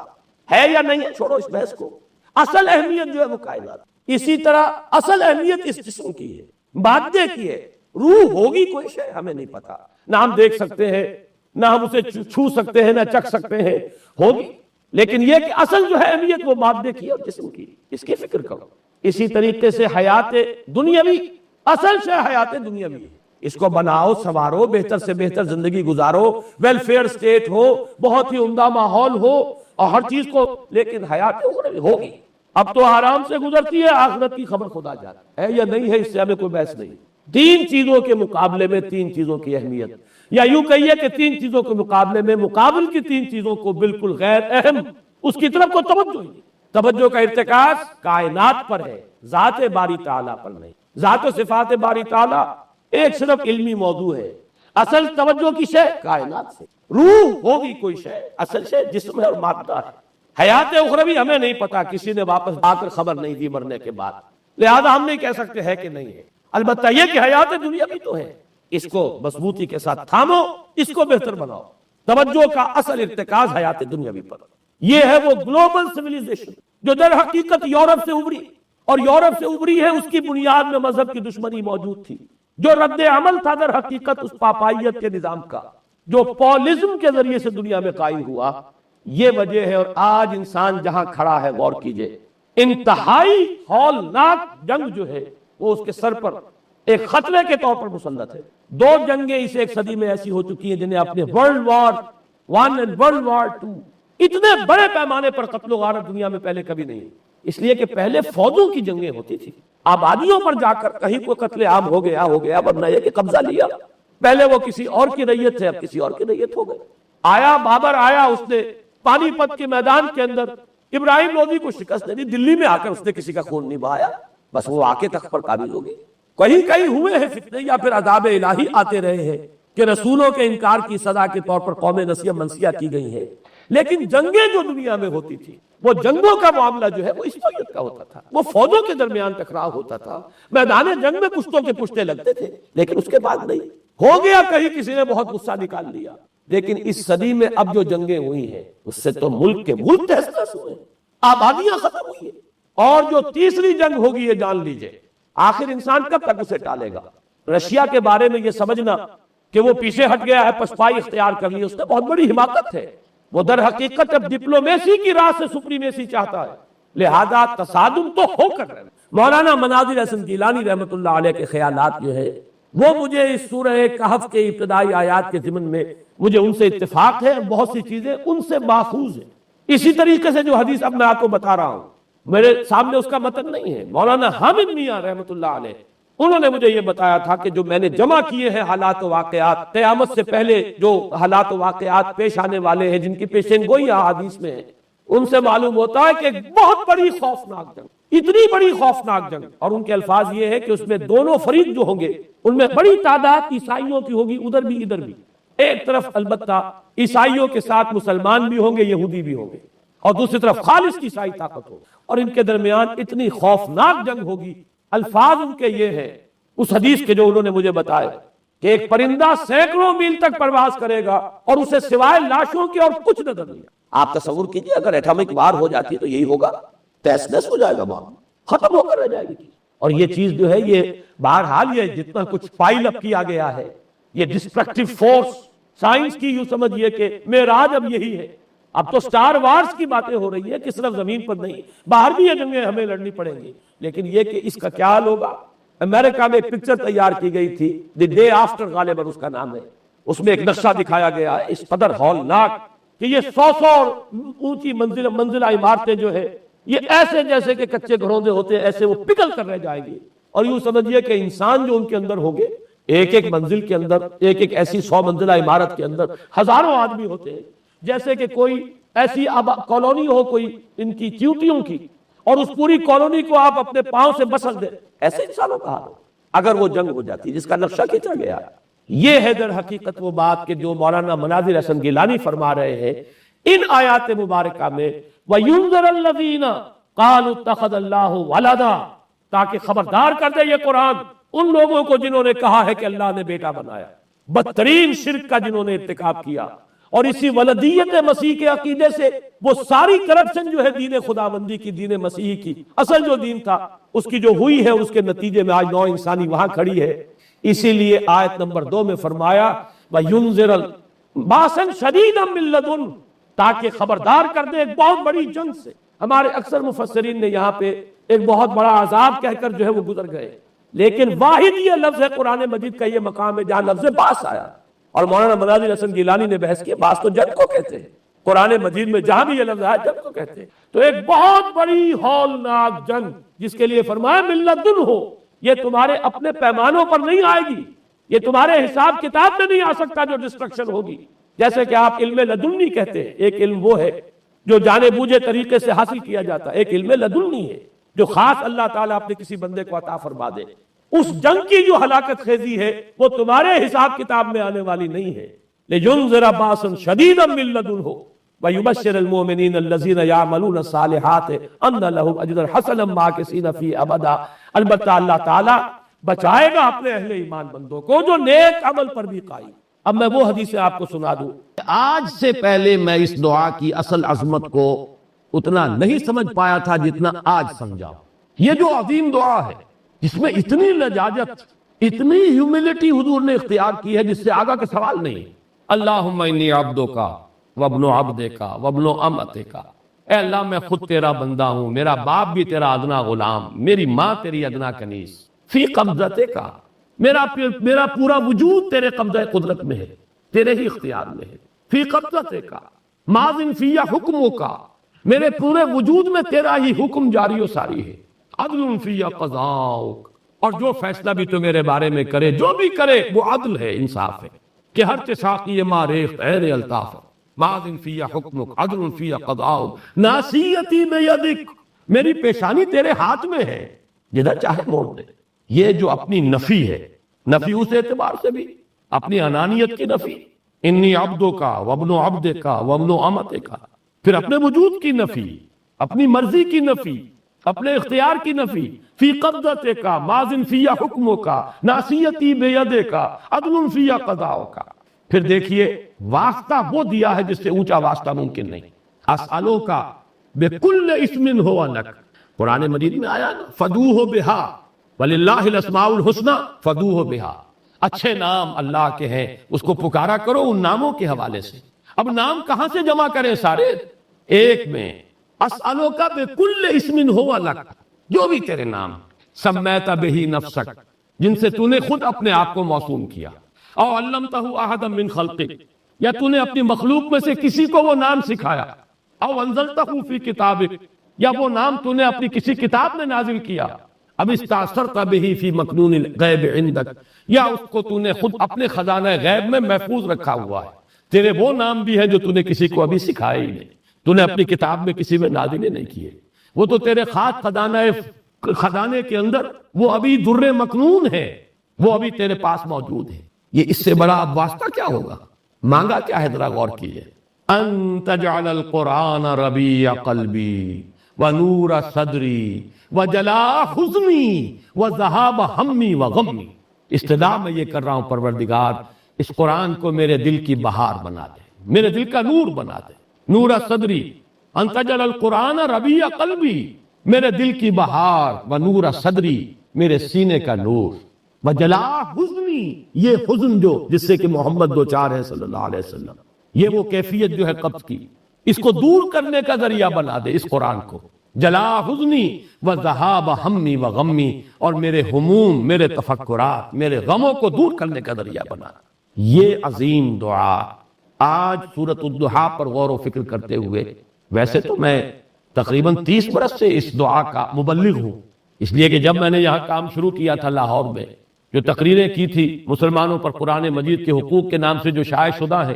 ہے یا نہیں ہے چھوڑو اس بحث کو، اصل اہمیت جو ہے وہ کائنات۔ اسی طرح اصل اہمیت اس جسم کی ہے، مادے کی ہے۔ روح ہوگی کوئی شے ہمیں نہیں پتا، نہ ہم دیکھ سکتے ہیں، نہ ہم اسے چھو سکتے ہیں، نہ چکھ سکتے ہیں، ہوگی، لیکن یہ کہ اصل جو ہے اہمیت وہ مادے کی اور جسم کی، اس کی فکر کرو۔ اسی طریقے سے حیات دنیاوی، اصل شے حیات دنیاوی ہے، اس کو بناؤ، سنوارو، بہتر سے بہتر زندگی گزارو، ویلفیئر سٹیٹ ہو، بہت ہی عمدہ ماحول ہو اور ہر چیز کو، لیکن حیات اخروی ہوگی۔ اب تو آرام سے گزرتی ہے، آخرت کی خبر خدا جاتا ہے یا نہیں ہے، اس سے ہمیں کوئی بحث نہیں۔ تین چیزوں کے مقابلے میں تین چیزوں کی اہمیت، یا یوں کہیے کہ تین چیزوں کے مقابلے میں مقابل کی تین چیزوں کو بالکل غیر اہم، اس کی طرف کوئی توجہ ہی نہیں۔ توجہ کا ارتکاز کائنات پر ہے، ذات باری تعالیٰ پر نہیں۔ ذات و صفات باری تعالیٰ ایک صرف علمی موضوع ہے، اصل توجہ کی شے کائنات سے۔ روح ہوگی کوئی شے، اصل شے جسم ہے اور مادہ ہے۔ حیات اخروی ہمیں نہیں پتا، کسی نے واپس آ کر خبر نہیں دی مرنے کے بعد، لہذا ہم نہیں کہہ سکتے ہے کہ نہیں ہے۔ البتہ یہ کہ حیات دنیا بھی تو ہے، اس کو مضبوطی کے ساتھ تھامو، اس کو بہتر بناؤ۔ توجہ کا اصل ارتکاز حیات دنیاوی پر۔ یہ ہے وہ گلوبل سویلائزیشن جو در حقیقت یورپ سے ابری، اور یورپ سے ابری ہے، اس کی بنیاد میں مذہب کی دشمنی موجود تھی۔ جو رد عمل تھا در حقیقت اس پاپائیت کے نظام کا، جو پولزم کے ذریعے سے دنیا میں قائم ہوا، یہ وجہ ہے۔ اور آج انسان جہاں کھڑا ہے، غور کیجئے، انتہائی ہولناک جنگ جو ہے وہ اس کے سر پر ایک خطرے کے طور پر مسلط ہے۔ دو جنگیں اس ایک صدی میں ایسی ہو چکی ہیں جنہیں اپنے ورلڈ وار 1 اور ورلڈ وار 2 اتنے بڑے پیمانے پر قتل و غارت دنیا میں پہلے کبھی نہیں، اس لیے کہ پہلے فوجوں کی جنگیں ہوتی تھی، آبادیوں پر جا کر کہیں کوئی قتل عام ہو گیا، ورنہ یہ کہ قبضہ لیا، پہلے وہ کسی اور کی ریت سے اب کسی اور کی ریت ہو گئی۔ آیا بابر، آیا اس نے پانی پت کے میدان کے اندر ابراہیم لودھی کو شکست دے دی، دلی میں آ کر اس نے کسی کا خون نہیں بہایا، بس وہ آ کے تخت پر قابض ہو گئی۔ کہیں کہیں ہوئے ہیں فتنے یا پھر عذاب الہی آتے رہے ہیں کہ رسولوں کے انکار کی سزا کے طور پر قوم نسیہ منسیہ کی گئی ہے، لیکن جنگیں جو دنیا میں ہوتی تھی، وہ جنگوں کا معاملہ جو ہے وہ اس نوعیت کا ہوتا تھا، وہ فوجوں کے درمیان ٹکراؤ ہوتا تھا، میدان جنگ میں پشتوں کے پشتے لگتے تھے، لیکن اس کے بعد نہیں ہو گیا، کہیں کسی نے بہت غصہ نکال لیا۔ لیکن اس صدی میں اب جو جنگیں ہوئی ہیں اس سے تو ملک کے ملک تہس نہس ہوئے، آبادیاں ختم ہوئی ہیں، اور جو تیسری جنگ ہوگی یہ جان لیجئے، آخر انسان کب تک اسے ٹالے گا؟ رشیا کے بارے میں یہ سمجھنا کہ وہ پیچھے ہٹ گیا ہے، پسپائی اختیار کر لی، اس نے بہت بڑی حماقت ہے۔ وہ در حقیقت اب ڈپلومیسی کی راہ سے سپریمیسی چاہتا ہے، لہذا تصادم تو ہو کر رہے۔ مولانا مناظر حسن گیلانی رحمت اللہ علیہ کے خیالات جو ہے وہ مجھے اس سورہ کہف کے ابتدائی آیات کے ضمن میں مجھے ان سے اتفاق ہے، بہت سی چیزیں ان سے ماخوذ ہیں۔ اسی طریقے سے جو حدیث اب میں آپ کو بتا رہا ہوں، میرے سامنے اس کا متن نہیں ہے، مولانا حامد میاں رحمت اللہ علیہ انہوں نے مجھے یہ بتایا تھا کہ جو میں نے جمع کیے ہیں حالات و واقعات، قیامت سے پہلے جو حالات و واقعات پیش آنے والے ہیں جن کی پیشین گوئی احادیث میں ہے، ان سے معلوم ہوتا ہے کہ ایک بہت بڑی خوفناک جنگ، اتنی بڑی خوفناک جنگ، اور ان کے الفاظ یہ ہے کہ اس میں دونوں فریق جو ہوں گے ان میں بڑی تعداد عیسائیوں کی ہوگی، ادھر بھی ادھر بھی، ایک طرف البتہ عیسائیوں کے ساتھ مسلمان بھی ہوں گے، یہودی بھی ہوں گے، اور دوسری طرف خالص عیسائی طاقت ہوگی، اور ان کے درمیان اتنی خوفناک جنگ ہوگی۔ الفاظ ان کے یہ ہیں اس حدیث کے جو انہوں نے مجھے بتائے کہ ایک پرندہ سینکڑوں میل تک پرواز کرے گا اور اسے سوائے لاشوں کے اور کچھ نظر نہیں۔ آپ تصور کیجئے اگر ایٹمک وار ہو جاتی تو یہی ہوگا، تہس نہس ہو جائے گا، معاملہ ختم ہو کر رہ جائے گی۔ اور یہ چیز جو ہے یہ بہرحال یہ جتنا کچھ پائل اپ کیا گیا ہے، یہ ڈسٹرکٹیو فورس، سائنس کی یوں سمجھئے کہ معراج اب یہی ہے۔ اب تو سٹار وارز کی باتیں ہو رہی ہے کہ صرف زمین پر نہیں، باہر بھی یہ جنگیں ہمیں لڑنی پڑیں گی، لیکن یہ کہ اس کا کیا حل ہوگا، امریکہ میں ایک پکچر تیار کی گئی تھی، دی ڈے آفٹر غالباً اس کا نام ہے، اس میں ایک نقشہ دکھایا گیا ہے اس قدر ہولناک کہ یہ 100 اونچی منزلہ عمارتیں جو ہے یہ ایسے جیسے کہ کچے گھروندے ہوتے ہیں، ایسے وہ پگھل کر رہ جائیں گی، اور یوں سمجھیے کہ انسان جو ان کے اندر ہوں گے، ایک ایک منزل کے اندر، ایک ایک ایسی 100 منزلہ عمارت کے اندر ہزاروں آدمی ہوتے ہیں، جیسے کہ کوئی ایسی کالونی ہو کوئی ان کی چیونٹیوں کی، اور اس پوری کالونی کو آپ اپنے پاؤں سے بسل دیں، ایسے انسانوں کا حال اگر وہ جنگ ہو جاتی جس کا نقشہ کھینچا گیا۔ یہ ہے در حقیقت وہ بات کہ جو مولانا مناظر احسن گیلانی فرما رہے ہیں ان آیات مبارکہ میں، وَيُنذِرَ الَّذِينَ قَالُوا اتَّخَذَ اللَّهُ وَلَدًا، تاکہ خبردار کر دے یہ قرآن ان لوگوں کو جنہوں نے کہا ہے کہ اللہ نے بیٹا بنایا، بدترین شرک کا جنہوں نے ارتکاب کیا، اور اسی ولدیت مسیح کے عقیدے سے وہ ساری کرپشن جو ہے دین خداوندی کی، دین مسیحی کی، اصل جو دین تھا اس کی جو ہوئی ہے، اس کے نتیجے میں آج نوع انسانی وہاں کھڑی ہے۔ اسی لیے آیت نمبر 2 میں فرمایا وَيُنذِرَ بَأْسًا شَدِيدًا مِّن لَّدُنْ، تاکہ خبردار کر دے ایک بہت بڑی جنگ سے۔ ہمارے اکثر مفسرین نے یہاں پہ ایک بہت بڑا عذاب کہہ کر جو ہے وہ گزر گئے، لیکن واحد یہ لفظ ہے قرآن مجید کا یہ مقام ہے جہاں لفظ باس آیا، اور مولانا مناظر احسن گیلانی نے بحث کی باس تو جنگ کو کہتے ہیں، قرآن مجید میں جہاں بھی یہ لفظ آیا جنگ کو کہتے ہیں۔ تو ایک بہت بڑی ہولناک جنگ جس کے لیے فرمایا من لدن ہو، یہ تمہارے اپنے پیمانوں پر نہیں آئے گی، یہ تمہارے حساب کتاب میں نہیں آ سکتا جو ڈسٹرکشن ہوگی۔ جیسے کہ آپ علم لدنی کہتے ہیں، ایک علم وہ ہے جو جانے بوجھے طریقے سے حاصل کیا جاتا ہے، ایک علم لدنی ہے جو خاص اللہ تعالیٰ اپنے کسی بندے کو عطا فرما دے۔ اس جنگ کی جو ہلاکت خیزی ہے وہ تمہارے حساب کتاب میں آنے والی نہیں ہے۔ لِيُنذِرَ بَأْسًا شَدِيدًا مِّن لَّدُنْهُ وَيُبَشِّرَ الْمُؤْمِنِينَ الَّذِينَ يَعْمَلُونَ الصَّالِحَاتِ أَنَّ لَهُمْ أَجْرًا حَسَنًا مَّاكِثِينَ فِيهِ أَبَدًا۔ البتہ اللہ تعالیٰ بچائے گا اپنے اہل ایمان بندوں کو جو نیک عمل پر بھی قائم۔ اب میں وہ حدیث آپ کو سنا دوں۔ آج سے پہلے میں اس دعا کی اصل عظمت کو اتنا نہیں سمجھ پایا تھا جتنا آج سمجھا۔ یہ جو عظیم دعا ہے جس میں اتنی لجاجت، اتنی ہیوملٹی حضور نے اختیار کی ہے جس سے آگا کا سوال نہیں۔ اللہم انی عبدک وابن عبدک وابن امتک، اے اللہ میں خود تیرا بندہ ہوں، میرا باپ بھی تیرا ادنا غلام، میری ماں تیری ادنا کنیز، فی قبضتک، میرا پورا وجود تیرے قبضہ قدرت میں ہے، تیرے ہی اختیار میں ہے، فی قبضتک ماضٍ فی حکمک، میرے پورے وجود میں تیرا ہی حکم جاری و ساری ہے، عدل فی قضاؤک، اور جو فیصلہ بھی تو میرے بارے میں کرے، جو بھی کرے وہ عدل ہے، انصاف ہے، کہ ہر چساقی ما ریخت ایر الطاف، ماضٍ فی حکمک عدل فی قضاؤک، ناصیتی بیدک، میری پیشانی تیرے ہاتھ میں ہے، جدھر چاہے موڑ دے۔ یہ جو اپنی نفی ہے، نفی اس اعتبار سے بھی اپنی انانیت کی نفی، انی عبدک وابن عبدک وابن امتک، پھر اپنے وجود کی نفی، اپنی مرضی کی نفی، اپنے اختیار کی نفی، فی قبضتک ماضٍ فی حکمک ناصیتی بیدک عدل فی قضاؤک۔ پھر دیکھیے واسطہ وہ دیا ہے جس سے اونچا واسطہ ممکن نہیں۔ اسألوک بکل اسم ہو لک، قرآن مجید میں آیا نا فدوہ بہا وَلِلَّهِ الْأَسْمَاءُ الْحُسْنَى فَدُوهُ بِهَا، اچھے نام اللہ کے ہیں اس کو پکارا کرو ان ناموں کے حوالے سے۔ اب نام کہاں سے جمع کریں سارے؟ ایک میں اسألوک بکل اسم ہو لک، جو بھی تیرے نام، سمیت بہ نفسک، جن سے تو نے خود اپنے آپ کو موسوم کیا، او علمتہ احدا من خلقک، یا تو نے اپنی مخلوق میں سے کسی کو وہ نام سکھایا، او انزلتہ فی کتابک، یا وہ نام تو نے اپنی کسی کتاب میں نازل کیا، اب استاثرت بہ فی مکنون الغیب عندک، یا اس کو تو نے خود اپنے خزانہ غیب میں محفوظ رکھا ہوا ہے۔ تیرے وہ نام بھی ہیں جو تو نے کسی کو ابھی سکھائے ہی نہیں، تو نے اپنی کتاب میں کسی میں نازل نہیں کیے، وہ تو تیرے خاص خزانے کے اندر وہ ابھی در مکنون ہے، وہ ابھی تیرے پاس موجود ہے۔ یہ اس سے بڑا اب واسطہ کیا ہوگا؟ مانگا کیا ہے؟ ذرا غور کیجئے۔ ان تجعل القرآن ربیع قلبی ونور صدری وجلاء حزنی وذہاب ہمی وغمی، استدعا میں یہ کر رہا ہوں پروردگار اس قرآن کو میرے دل کی بہار بنا دے، میرے دل کا نور بنا دے، نور صدری، ان تجعل القرآن ربیع قلبی، میرے دل کی بہار، ونور صدری، میرے سینے کا نور، وجلاء حزنی، یہ حزن جو جس سے کہ محمد دو چار ہے صلی اللہ علیہ وسلم، یہ وہ کیفیت جو ہے قبض کی، اس کو دور کرنے کا ذریعہ بنا دے اس قرآن کو۔ جلا حزنی و ذہاب ہمی و غمی، اور میرے ہموم، میرے تفکرات، میرے غموں کو دور کرنے کا ذریعہ بنا۔ یہ عظیم دعا آج سورۃ الضحیٰ پر غور و فکر کرتے ہوئے، ویسے تو میں تقریباً 30 برس سے اس دعا کا مبلغ ہوں، اس لیے کہ جب میں نے یہاں کام شروع کیا تھا لاہور میں، جو تقریریں کی تھی مسلمانوں پر قرآن مجید کے حقوق کے نام سے جو شائع شدہ ہے،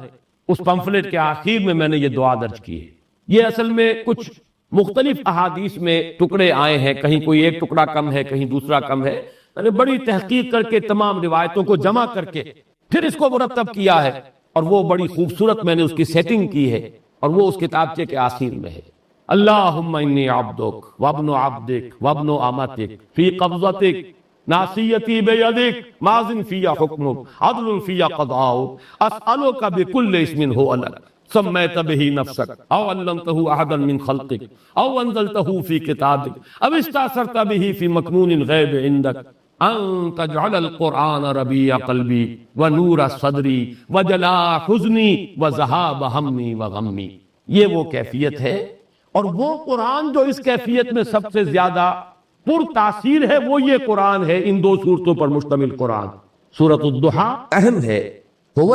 اس پمفلٹ کے آخر میں میں نے یہ دعا درج کی ہے۔ یہ اصل میں کچھ مختلف احادیث میں ٹکڑے آئے ہیں، کہیں کوئی ایک ٹکڑا کم ہے، کہیں دوسرا کم ہے، میں نے بڑی تحقیق کر کے تمام روایتوں کو جمع کر کے پھر اس کو مرتب کیا ہے، اور وہ بڑی خوبصورت میں نے اس کی سیٹنگ کی ہے، اور وہ اس کتابچے کے آخر میں ہے۔ اللہم انی عبدک وابن عبدک وابن امتک فی قبضتک ناصیتی بیدک ماض فی حکمک عدل فی قضاؤک اسألک بکل اسم ہو لک سمیت به نفسک او علمته احدا من خلقک او انزلته فی کتابک او استاثرت به فی مکنون الغیب عندک ان تجعل القرآن ربیع قلبی ونور صدری وجلاء حزنی وذہاب ہمی وغمی۔ یہ وہ کیفیت ہے، اور وہ قرآن جو اس کیفیت میں سب سے زیادہ پر تاثیر ہے وہ یہ قرآن ہے، ان دو صورتوں پر مشتمل قرآن۔ سورۃ الضحیٰ اہم ہے۔ هو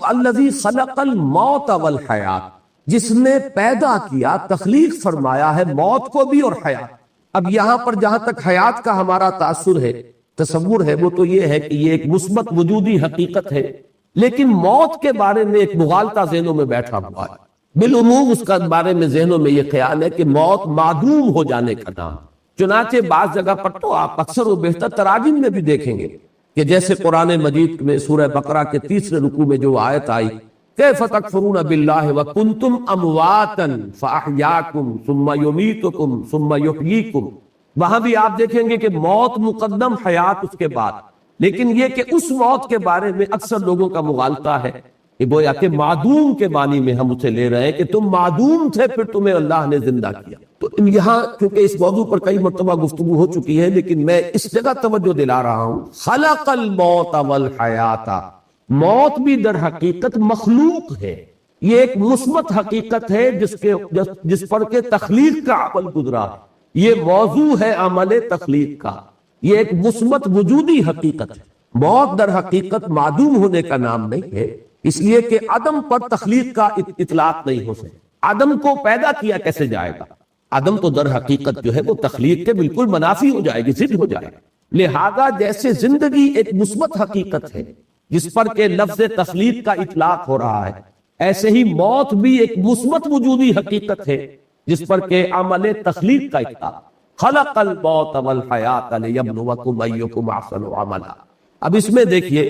الذی خلق الموت والحیات، جس نے پیدا کیا، تخلیق فرمایا ہے موت کو بھی اور حیات۔ اب یہاں پر جہاں تک حیات کا ہمارا تاثر ہے، تصور ہے، وہ تو یہ ہے کہ یہ ایک مثبت وجودی حقیقت ہے، لیکن موت کے بارے میں ایک مغالطہ ذہنوں میں بیٹھا ہوا ہے۔ بالعموم اس کا بارے میں ذہنوں میں یہ خیال ہے کہ موت معدوم ہو جانے کا نام، چنانچہ بعض جگہ پر تو آپ اکثر و بیشتر تراجم میں بھی دیکھیں گے کہ جیسے قرآن مجید میں سورہ بقرہ کے 3 رکوع میں جو آیت آئی کیف تکفرون باللہ وکنتم امواتا فاحیاکم ثم یمیتکم ثم یحییکم، وہاں بھی آپ دیکھیں گے کہ موت مقدم، حیات اس کے بعد، لیکن یہ کہ اس موت کے بارے میں اکثر لوگوں کا مغالطہ ہے کہ گویا کہ معدوم کے معنی میں ہم اسے لے رہے ہیں کہ تم معدوم تھے پھر تمہیں اللہ نے زندہ کیا۔ تو یہاں کیونکہ اس موضوع پر کئی مرتبہ گفتگو ہو چکی ہے، لیکن میں اس جگہ توجہ دلا رہا ہوں، خلق الموت والحیات، موت بھی در حقیقت مخلوق ہے، یہ ایک مثبت حقیقت ہے جس پر کہ تخلیق کا عمل گزرا ہے، یہ موضوع ہے عمل تخلیق کا، یہ ایک مثبت وجودی حقیقت ہے۔ موت در حقیقت معدوم ہونے کا نام نہیں ہے، اس لیے کہ عدم پر تخلیق کا اطلاق نہیں ہو سکتا۔ عدم کو پیدا کیا کیسے جائے گا؟ عدم تو در حقیقت جو ہے وہ تخلیق کے بالکل منافی ہو جائے گی، ضد ہو جائے گا۔ لہذا جیسے زندگی ایک مثبت حقیقت ہے جس پر کہ لفظ تخلیق کا اطلاق ہو رہا ہے، ایسے ہی موت بھی ایک مثبت وجودی حقیقت ہے جس پر کہ عمل تخلیق کا اطلاق۔ خلق الموت والحیات لیبلوکم ایکم احسن عملا۔ اب اس میں دیکھیے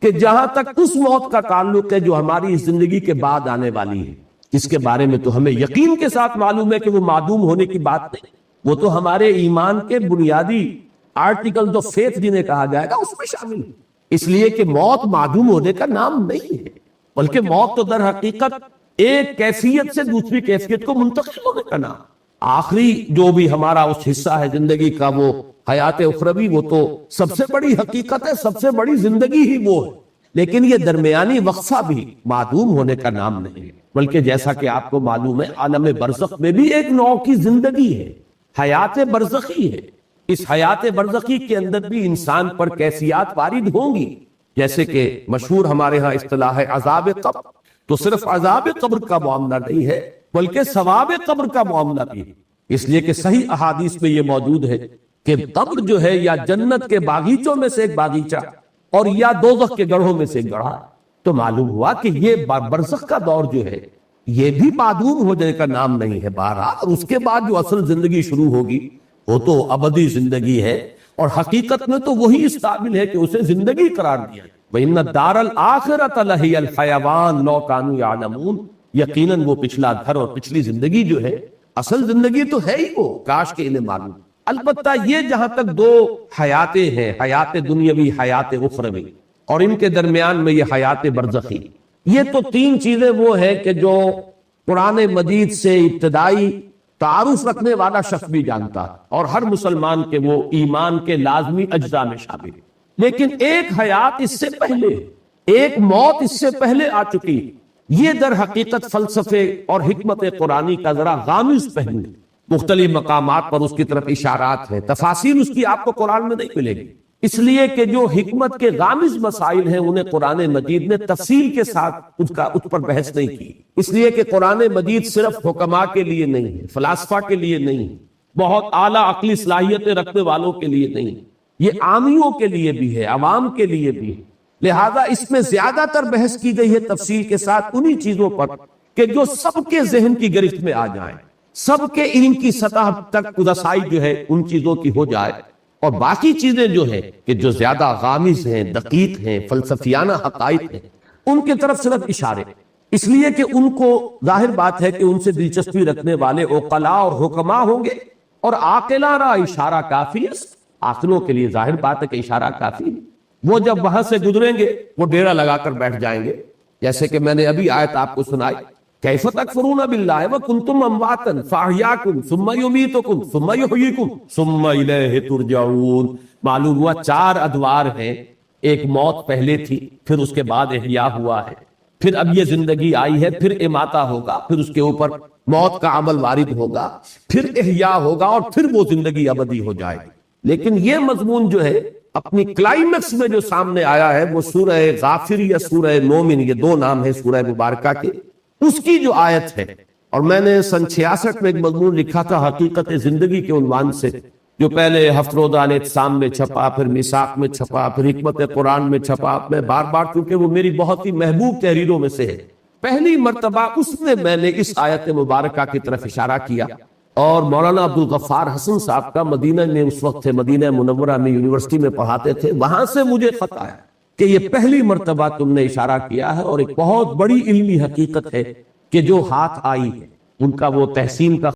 کہ جہاں تک اس موت کا تعلق ہے جو ہماری اس زندگی کے بعد آنے والی ہے، اس کے بارے میں تو ہمیں یقین کے ساتھ معلوم ہے کہ وہ معدوم ہونے کی بات نہیں، وہ تو ہمارے ایمان کے بنیادی آرٹیکل آف فیتھ جنہیں کہا جائے گا اس میں شامل ہے، اس لیے کہ موت معدوم ہونے کا نام نہیں ہے، بلکہ موت تو در حقیقت ایک کیفیت سے دوسری کیفیت کو منتقل ہونے کا نام۔ آخری جو بھی ہمارا اس حصہ ہے زندگی کا، وہ حیات اخروی، وہ تو سب سے بڑی حقیقت ہے، سب سے بڑی زندگی ہی وہ ہے، لیکن یہ درمیانی وقفہ بھی معدوم ہونے کا نام نہیں ہے، بلکہ جیسا کہ آپ کو معلوم ہے عالم برزخ میں بھی ایک نوع کی زندگی ہے، حیات برزخی ہے۔ اس حیات برزخی کے اندر بھی انسان پر کیفیات وارد ہوں گی، جیسے کہ مشہور ہمارے ہاں اصطلاح ہے عذاب قبر، تو صرف عذاب قبر کا معاملہ نہیں ہے بلکہ ثواب قبر کا معاملہ بھی ہے، اس لیے کہ صحیح احادیث میں یہ موجود ہے کہ قبر جو ہے یا جنت کے باغیچوں میں سے ایک باغیچہ اور یا دوزخ کے گڑھوں میں سے ایک گڑھا، تو معلوم ہوا کہ یہ برزخ کا دور جو ہے یہ بھی معدوم ہو جانے کا نام نہیں ہے۔ بہرحال اور اس کے بعد جو اصل زندگی شروع ہوگی وہ تو ابدی زندگی ہے، اور حقیقت میں تو وہی اس قابل ہے کہ اسے زندگی قرار دیا۔ وَإِنَّ الدَّارَ الْآخِرَةَ لَهِيَ الْحَيَوَانُ لَوْ كَانُوا يَعْلَمُونَ، یقیناً وہ پچھلا گھر اور پچھلی زندگی جو ہے اصل زندگی تو ہے ہی وہ، کاش کے انہیں معلوم۔ البتہ یہ جہاں تک دو حیاتیں ہیں، حیات دنیاوی، حیات اخروی، اور ان کے درمیان میں یہ حیات برزخی، یہ تو تین چیزیں وہ ہیں کہ جو قرآن مجید سے ابتدائی تعارف رکھنے والا شخص بھی جانتا ہے، اور ہر مسلمان کے وہ ایمان کے لازمی اجزاء میں شامل ہے۔ لیکن ایک حیات اس سے پہلے، ایک موت اس سے پہلے آ چکی، یہ در حقیقت فلسفے اور حکمت قرآنی کا ذرا غامض پہلو ہے۔ مختلف مقامات پر اس کی طرف اشارات ہیں، تفاصیل اس کی آپ کو قرآن میں نہیں ملے گی، اس لیے کہ جو حکمت کے غامض مسائل ہیں انہیں قرآن مجید نے تفصیل کے ساتھ اس پر بحث نہیں کی، اس لیے کہ قرآن مجید صرف حکماء کے لیے نہیں ہے، فلاسفہ کے لیے نہیں، بہت اعلیٰ عقلی صلاحیتیں رکھنے والوں کے لیے نہیں، یہ عامیوں کے لیے بھی ہے، عوام کے لیے بھی ہے۔ لہذا اس میں زیادہ تر بحث کی گئی ہے تفصیل کے ساتھ انہی چیزوں پر کہ جو سب کے ذہن کی گرفت میں آ جائیں، سب کے علم کی سطح تک رسائی جو ہے ان چیزوں کی ہو جائے، اور باقی چیزیں جو ہیں کہ جو زیادہ غامض ہیں، دقیق ہیں، فلسفیانہ حقائق ہیں، ان کی طرف صرف اشارے، اس لیے کہ ان کو ظاہر بات ہے کہ ان سے دلچسپی رکھنے والے عقلاء اور حکماء ہوں گے، اور عاقلانہ اشارہ کافی ہے، عاقلوں کے لیے ظاہر بات ہے کہ اشارہ کافی ہے۔ وہ جب وہاں سے گزریں گے وہ ڈیرا لگا کر بیٹھ جائیں گے، جیسے کہ میں نے ابھی آیت آپ کو سنائی، کیف تکفرون باللہ وکنتم امواتا فاحیاکم ثم یمیتکم ثم یحییکم ثم الیہ ترجعون۔ معلوم ہوا 4 ادوار ہیں، ایک موت پہلے تھی، پھر اس کے بعد احیاء ہوا ہے، پھر اب یہ زندگی آئی ہے، پھر اماتہ ہوگا، پھر اس کے اوپر موت کا عمل وارد ہوگا، پھر احیاء ہوگا، اور پھر وہ زندگی ابدی ہو جائے گی۔ لیکن یہ مضمون جو ہے اپنی کلائمیکس میں جو سامنے آیا ہے وہ سورہ غافر یا سورہ مومن، یہ 2 نام ہیں سورہ مبارکہ کے، اس کی جو آیت ہے، اور میں نے سن 66 میں ایک مضمون لکھا تھا حقیقت زندگی کے عنوان سے، جو پہلے ہفت روزہ الاعتصام میں چھپا، پھر میثاق میں چھپا، پھر حکمت قرآن میں چھپا۔ میں بار بار، چونکہ وہ میری بہت ہی محبوب تحریروں میں سے ہے، پہلی مرتبہ اس میں اس آیت مبارکہ کی طرف اشارہ کیا، اور مولانا عبدالغفار حسن صاحب کا مدینہ میں اس وقت تھے، مدینہ منورہ میں یونیورسٹی میں پڑھاتے تھے، وہاں سے مجھے خط آیا کہ یہ پہلی مرتبہ تم نے اشارہ کیا ہے، اور ایک بہت بڑی علمی حقیقت ہے کہ جو ہاتھ آئی ہے ان کا وہ تحسین کا